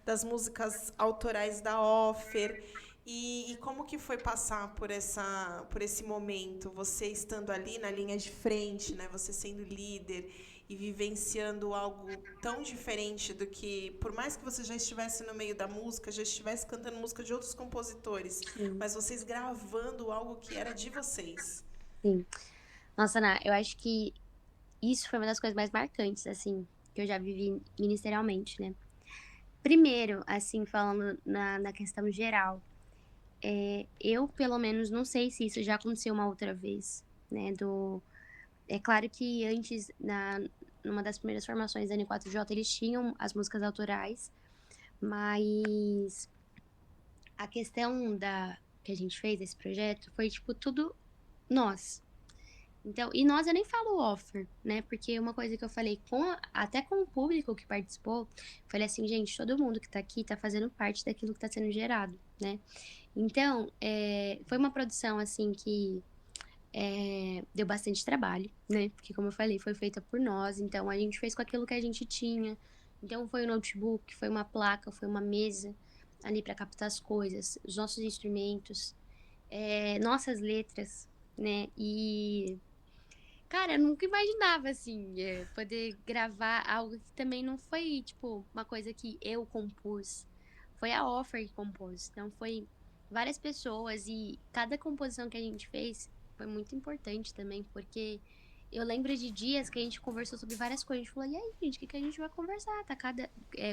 das músicas autorais da Offer. E como que foi passar por esse momento, você estando ali na linha de frente, né? Você sendo líder e vivenciando algo tão diferente do que, por mais que você já estivesse no meio da música, já estivesse cantando música de outros compositores, Sim, mas vocês gravando algo que era de vocês. sim. Nossa, Ana, eu acho que isso foi uma das coisas mais marcantes, assim, que eu já vivi ministerialmente, né. Primeiro, assim, falando na questão geral, eu pelo menos não sei se isso já aconteceu uma outra vez, né, é claro que antes numa das primeiras formações da N4J eles tinham as músicas autorais, mas a questão da que a gente fez esse projeto foi, tipo, tudo nós. Então, e nós eu nem falo offer, né? Porque uma coisa que eu falei até com o público que participou, falei assim, gente, todo mundo que tá aqui tá fazendo parte daquilo que tá sendo gerado, né? Então, foi uma produção assim que deu bastante trabalho, né? Porque, como eu falei, foi feita por nós, então a gente fez com aquilo que a gente tinha. Então, foi um notebook, foi uma placa, foi uma mesa ali para captar as coisas, os nossos instrumentos, nossas letras, né? E cara, eu nunca imaginava, assim, poder gravar algo que também não foi, tipo, uma coisa que eu compus. Foi a Offer que compôs. Então, foi várias pessoas e cada composição que a gente fez foi muito importante também, porque eu lembro de dias que a gente conversou sobre várias coisas. A gente falou, e aí, gente, o que, que a gente vai conversar?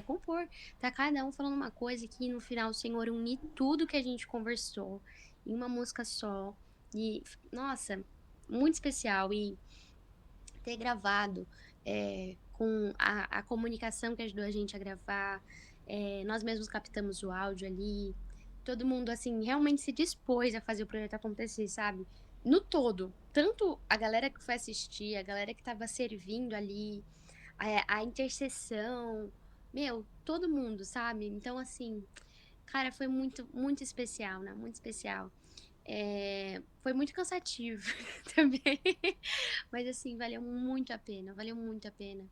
Compor. Tá cada um falando uma coisa que no final o Senhor unir tudo que a gente conversou em uma música só. E, nossa, muito especial. E ter gravado, com a comunicação que ajudou a gente a gravar, nós mesmos captamos o áudio ali, todo mundo, assim, realmente se dispôs a fazer o projeto acontecer, sabe. No todo, tanto a galera que foi assistir, a galera que estava servindo ali, a intercessão, meu, todo mundo, sabe. Então, assim, cara, foi muito, muito especial, né, muito especial. Foi muito cansativo também, mas assim, valeu muito a pena, valeu muito a pena.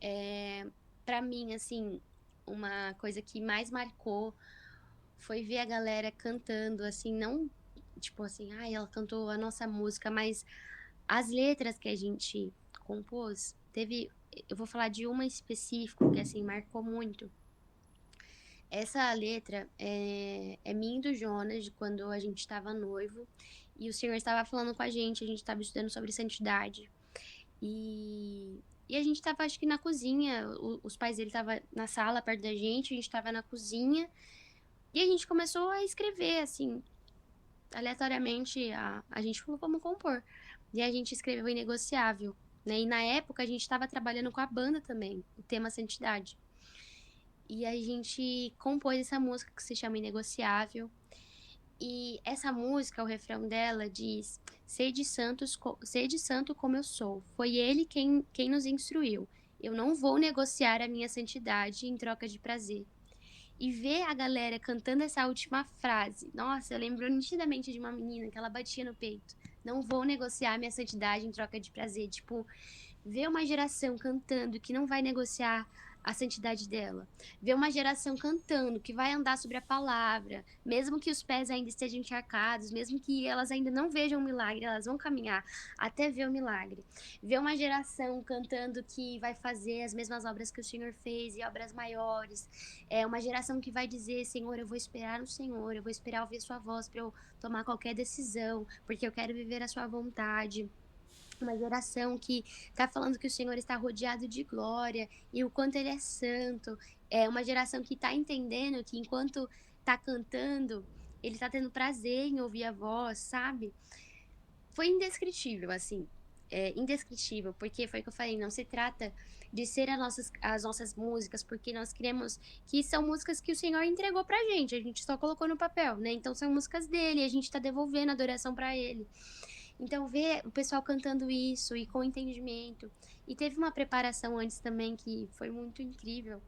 Eh, Pra mim, assim, uma coisa que mais marcou foi ver a galera cantando, assim, não tipo assim: "Ai, ela cantou a nossa música", mas as letras que a gente compôs, eu vou falar de uma em específico que, assim, marcou muito. Essa letra é minha e do Jonas, de quando a gente estava noivo, e o Senhor estava falando com a gente estava estudando sobre santidade. E a gente estava, acho que na cozinha, os pais dele estavam na sala perto da gente, a gente estava na cozinha, e a gente começou a escrever, assim, aleatoriamente, a gente falou: "Vamos compor". E a gente escreveu Inegociável, né, e na época a gente estava trabalhando com a banda também, o tema santidade. E a gente compôs essa música que se chama Inegociável. E essa música, o refrão dela diz: Sede santo como eu sou. Foi ele quem nos instruiu. Eu não vou negociar a minha santidade em troca de prazer. E ver a galera cantando essa última frase, nossa, eu lembro nitidamente de uma menina que ela batia no peito. Não vou negociar minha santidade em troca de prazer. Tipo, ver uma geração cantando que não vai negociar a santidade dela. Ver uma geração cantando que vai andar sobre a palavra, mesmo que os pés ainda estejam encharcados, mesmo que elas ainda não vejam o milagre, elas vão caminhar até ver o milagre. Ver uma geração cantando que vai fazer as mesmas obras que o Senhor fez e obras maiores. É uma geração que vai dizer: Senhor, eu vou esperar no Senhor, eu vou esperar ouvir sua voz para eu tomar qualquer decisão, porque eu quero viver a sua vontade. Uma geração que está falando que o Senhor está rodeado de glória e o quanto Ele é santo. É uma geração que está entendendo que enquanto está cantando, ele está tendo prazer em ouvir a voz, sabe? Foi indescritível, assim. Indescritível, porque foi o que eu falei, não se trata de ser as nossas músicas, porque nós queremos que são músicas que o Senhor entregou pra gente, a gente só colocou no papel, né? Então são músicas dele, e a gente tá devolvendo a adoração pra ele. Então, ver o pessoal cantando isso e com entendimento. E teve uma preparação antes também que foi muito incrível,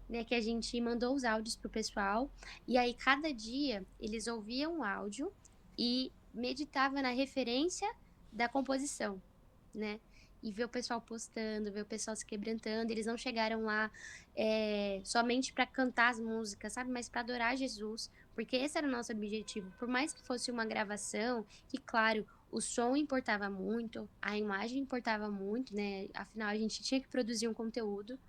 né? Que a gente mandou os áudios pro pessoal. E aí, cada dia, eles ouviam o áudio e meditavam na referência da composição, né? e ver o pessoal postando, ver o pessoal se quebrantando. Eles não chegaram lá somente para cantar as músicas, sabe? Mas para adorar Jesus, porque esse era o nosso objetivo. Por mais que fosse uma gravação, que claro, o som importava muito, a imagem importava muito, né? Afinal, a gente tinha que produzir um conteúdo.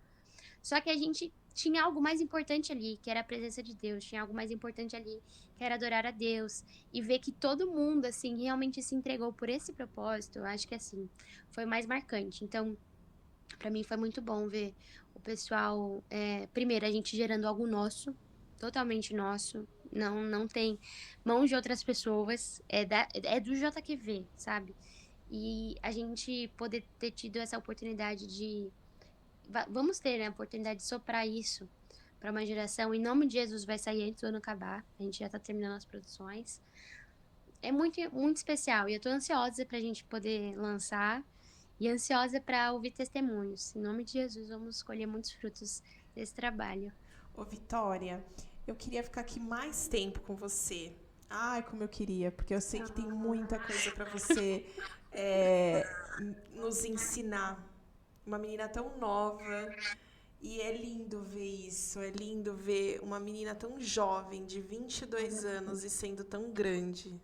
Só que a gente tinha algo mais importante ali, que era a presença de Deus, tinha algo mais importante ali, que era adorar a Deus, e ver que todo mundo, assim, realmente se entregou por esse propósito, eu acho que, assim, foi mais marcante. Então, pra mim foi muito bom ver o pessoal, primeiro, a gente gerando algo nosso, totalmente nosso, não tem mãos de outras pessoas, é do JQV, sabe? E a gente poder ter tido essa oportunidade de vamos ter, né, a oportunidade de soprar isso para uma geração. Em nome de Jesus, vai sair antes do ano acabar. A gente já tá terminando as produções. É muito, muito especial. E eu tô ansiosa pra gente poder lançar e ansiosa para ouvir testemunhos. Em nome de Jesus, vamos colher muitos frutos desse trabalho. Ô, Vitória, eu queria ficar aqui mais tempo com você. Ai, como eu queria, porque eu sei que tem muita coisa para você nos ensinar. Uma menina tão nova. E é lindo ver isso, é lindo ver uma menina tão jovem, de 22 anos, e sendo tão grande.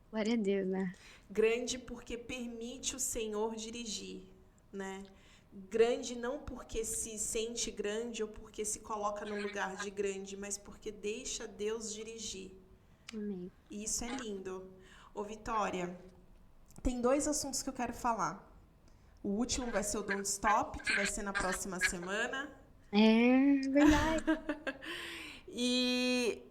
Glória a Deus, né? Grande porque permite o Senhor dirigir, né? Grande não porque se sente grande ou porque se coloca no lugar de grande, mas porque deixa Deus dirigir. Amém. E isso é lindo. Ô, Vitória, tem dois assuntos que eu quero falar. O último vai ser o Don't Stop, que vai ser na próxima semana. É verdade. E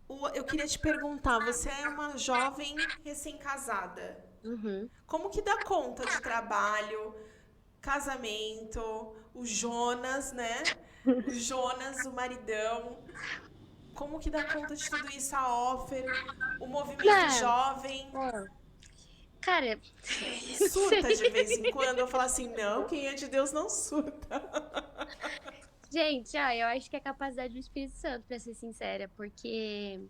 eu queria te perguntar, você é uma jovem recém-casada. Uhum. Como que dá conta de trabalho, casamento, o Jonas, né? O Jonas, o maridão. Como que dá conta de tudo isso? A Offer, o movimento Não, jovem. cara, Surta de vez em quando. Eu falo assim, não, quem é de Deus não surta. gente, eu acho que é a capacidade do Espírito Santo, pra ser sincera, porque.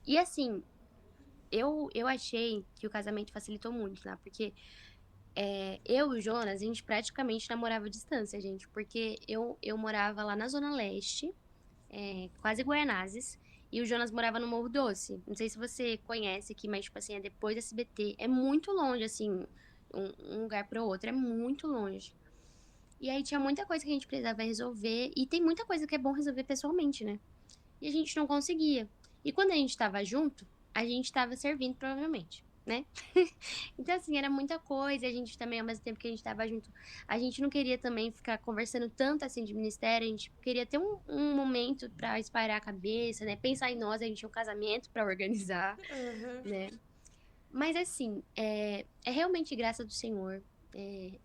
E assim, eu achei que o casamento facilitou muito, né? Porque eu e o Jonas, a gente praticamente namorava à distância, gente. Porque eu morava lá na Zona Leste, quase Guaianazes, e o Jonas morava no Morro Doce. Não sei se você conhece aqui, mas, tipo assim, é depois da SBT. É muito longe, assim, um lugar pro outro, é muito longe. E aí tinha muita coisa que a gente precisava resolver, e tem muita coisa que é bom resolver pessoalmente, né? E a gente não conseguia. E quando a gente tava junto, a gente tava servindo, provavelmente, né? Então, assim, era muita coisa. A gente também, ao mesmo tempo que a gente tava junto, a gente não queria também ficar conversando tanto assim de ministério. A gente queria ter um momento pra espairar a cabeça, né? Pensar em nós, a gente tinha um casamento pra organizar, Uhum. né? Mas, assim, é realmente graça do Senhor.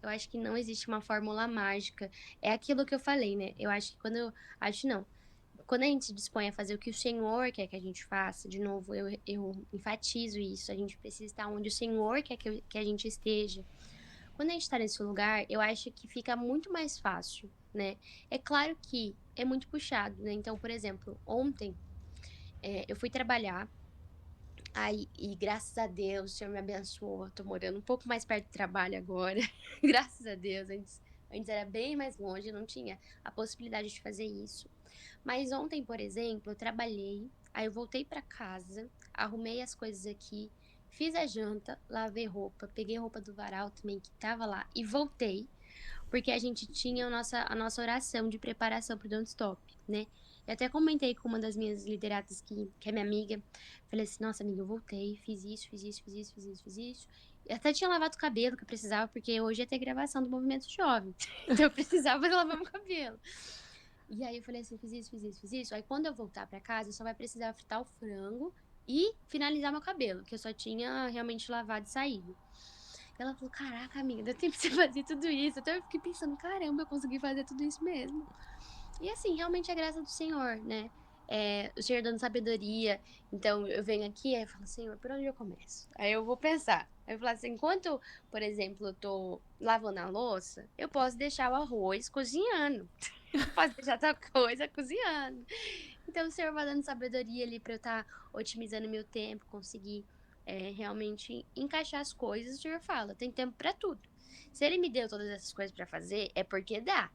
Eu acho que não existe uma fórmula mágica. É aquilo que eu falei, né? Eu acho que quando eu. Acho não. Quando a gente se dispõe a fazer o que o Senhor quer que a gente faça, de novo, eu enfatizo isso, a gente precisa estar onde o Senhor quer que a gente esteja. Quando a gente está nesse lugar, eu acho que fica muito mais fácil, né? É claro que é muito puxado, né? Então, por exemplo, ontem eu fui trabalhar, aí, e graças a Deus, o Senhor me abençoou, eu tô morando um pouco mais perto do trabalho agora, graças a Deus, antes era bem mais longe, não tinha a possibilidade de fazer isso. Mas ontem, por exemplo, eu trabalhei, aí eu voltei pra casa, arrumei as coisas aqui, fiz a janta, lavei roupa, peguei roupa do varal também que tava lá e voltei, porque a gente tinha a nossa oração de preparação pro Don't Stop, né? Eu até comentei com uma das minhas lideratas que é minha amiga, falei assim, nossa amiga, eu voltei, fiz isso, fiz isso, fiz isso, fiz isso, fiz isso. Eu até tinha lavado o cabelo que eu precisava, porque hoje ia ter gravação do Movimento Jovem, então eu precisava lavar meu cabelo. E aí eu falei assim, fiz isso, fiz isso, fiz isso. Aí quando eu voltar pra casa, eu só vai precisar fritar o frango e finalizar meu cabelo, que eu só tinha realmente lavado e saído. Ela falou, caraca, amiga, deu tempo de você fazer tudo isso. Então eu fiquei pensando, caramba, eu consegui fazer tudo isso mesmo. E assim, realmente é graça do Senhor, né? O Senhor dando sabedoria. Então eu venho aqui e falo, Senhor, por onde eu começo? Aí eu vou pensar. Aí eu falo assim, enquanto, por exemplo, eu tô lavando a louça, eu posso deixar o arroz cozinhando. Posso deixar tal coisa cozinhando. Então o Senhor vai dando sabedoria ali pra eu estar otimizando meu tempo, conseguir realmente encaixar as coisas. O Senhor fala, tem tempo pra tudo. Se ele me deu todas essas coisas para fazer, é porque dá.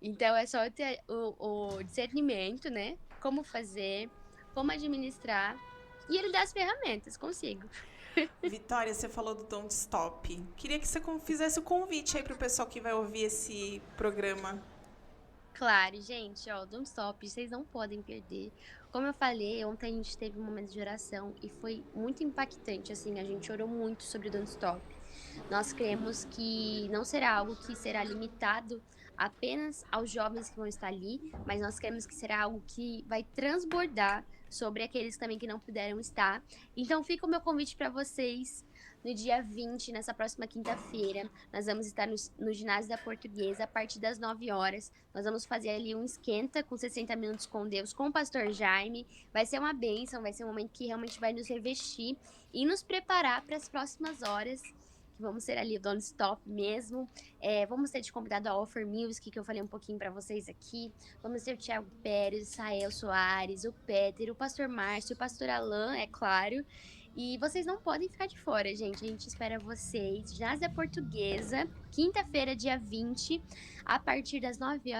Então é só ter o discernimento, né? Como fazer, como administrar. E ele dá as ferramentas, consigo. Vitória, você falou do Don't Stop. Queria que você fizesse o convite aí pro pessoal que vai ouvir esse programa. Claro, gente, ó, Don't Stop, vocês não podem perder. Como eu falei, ontem a gente teve um momento de oração e foi muito impactante, assim, a gente orou muito sobre o Don't Stop. Nós cremos que não será algo que será limitado apenas aos jovens que vão estar ali, mas nós cremos que será algo que vai transbordar sobre aqueles também que não puderam estar. Então fica o meu convite para vocês no dia 20, nessa próxima quinta-feira. Nós vamos estar no ginásio da Portuguesa a partir das 9 horas. Nós vamos fazer ali um esquenta com 60 minutos com Deus, com o pastor Jaime. Vai ser uma bênção, vai ser um momento que realmente vai nos revestir e nos preparar para as próximas horas. Que vamos ser ali o Don't Stop mesmo. Vamos ter de convidado a Offer Music, que eu falei um pouquinho para vocês aqui. Vamos ter o Thiago Pérez, o Sael Soares, o Peter, o pastor Márcio, o pastor Alain, é claro. E vocês não podem ficar de fora, gente. A gente espera vocês. Ginásio da Portuguesa, quinta-feira, dia 20, a partir das 9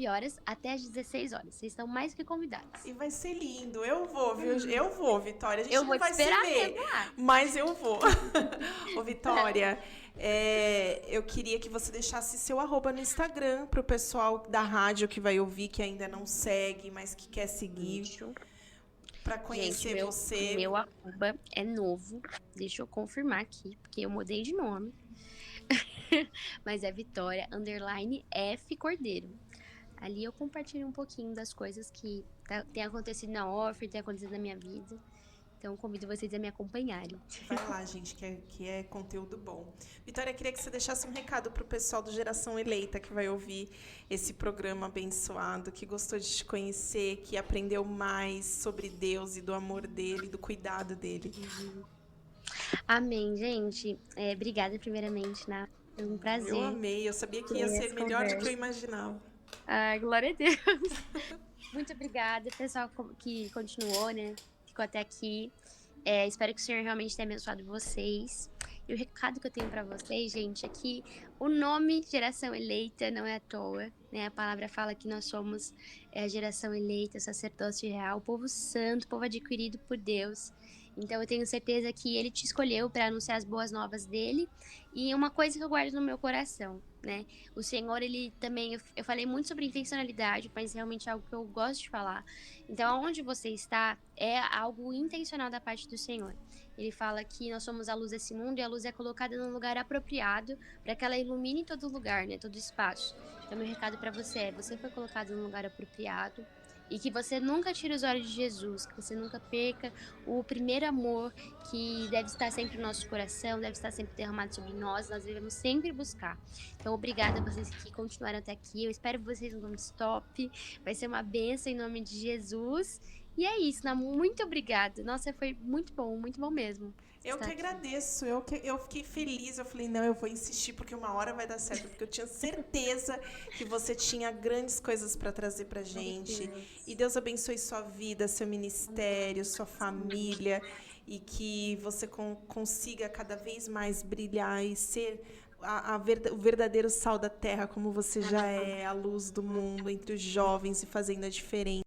horas até as 16 horas. Vocês estão mais que convidados. E vai ser lindo. Eu vou, viu? Eu vou, Vitória. A gente Eu não vou vai te esperar se ver, mesmo lá. mas eu vou. Ô, Vitória, eu queria que você deixasse seu @ no Instagram pro pessoal da rádio que vai ouvir, que ainda não segue, mas que quer seguir. Pra conhecer Gente, você. Meu @ é novo. Deixa eu confirmar aqui, porque eu mudei de nome. Mas é Vitória_F Cordeiro. Ali eu compartilho um pouquinho das coisas que tem acontecido na Offer, tem acontecido na minha vida. Então, convido vocês a me acompanharem. Vai lá, gente, que é conteúdo bom. Vitória, queria que você deixasse um recado pro pessoal do Geração Eleita que vai ouvir esse programa abençoado, que gostou de te conhecer, que aprendeu mais sobre Deus e do amor dele, do cuidado dele. Amém, gente. Obrigada, primeiramente, Ná. Foi um prazer. Eu amei, eu sabia que ia ser melhor do que eu imaginava. Ai, glória a Deus. Muito obrigada, pessoal que continuou, né? Ficou até aqui. Espero que o Senhor realmente tenha abençoado vocês. E o recado que eu tenho pra vocês, gente, é que o nome Geração Eleita não é à toa, né? A palavra fala que nós somos a geração eleita, sacerdócio real, povo santo, povo adquirido por Deus. Então eu tenho certeza que Ele te escolheu para anunciar as boas novas dele. E uma coisa que eu guardo no meu coração, né? O Senhor, Ele também... Eu falei muito sobre intencionalidade, mas realmente é algo que eu gosto de falar. Então, onde você está é algo intencional da parte do Senhor. Ele fala que nós somos a luz desse mundo e a luz é colocada num lugar apropriado para que ela ilumine todo lugar, né? Todo espaço. Então, meu recado para você você foi colocado num lugar apropriado. E que você nunca tire os olhos de Jesus, que você nunca perca o primeiro amor que deve estar sempre no nosso coração, deve estar sempre derramado sobre nós devemos sempre buscar. Então, obrigada a vocês que continuaram até aqui, eu espero vocês no Don't Stop, vai ser uma bênção em nome de Jesus. E é isso, Ná, muito obrigada. Nossa, foi muito bom mesmo. Eu que agradeço, eu fiquei feliz, eu falei, não, eu vou insistir porque uma hora vai dar certo, porque eu tinha certeza que você tinha grandes coisas para trazer pra gente. E Deus abençoe sua vida, seu ministério, sua família, e que você consiga cada vez mais brilhar e ser o verdadeiro sal da terra, como você já é, a luz do mundo entre os jovens e fazendo a diferença.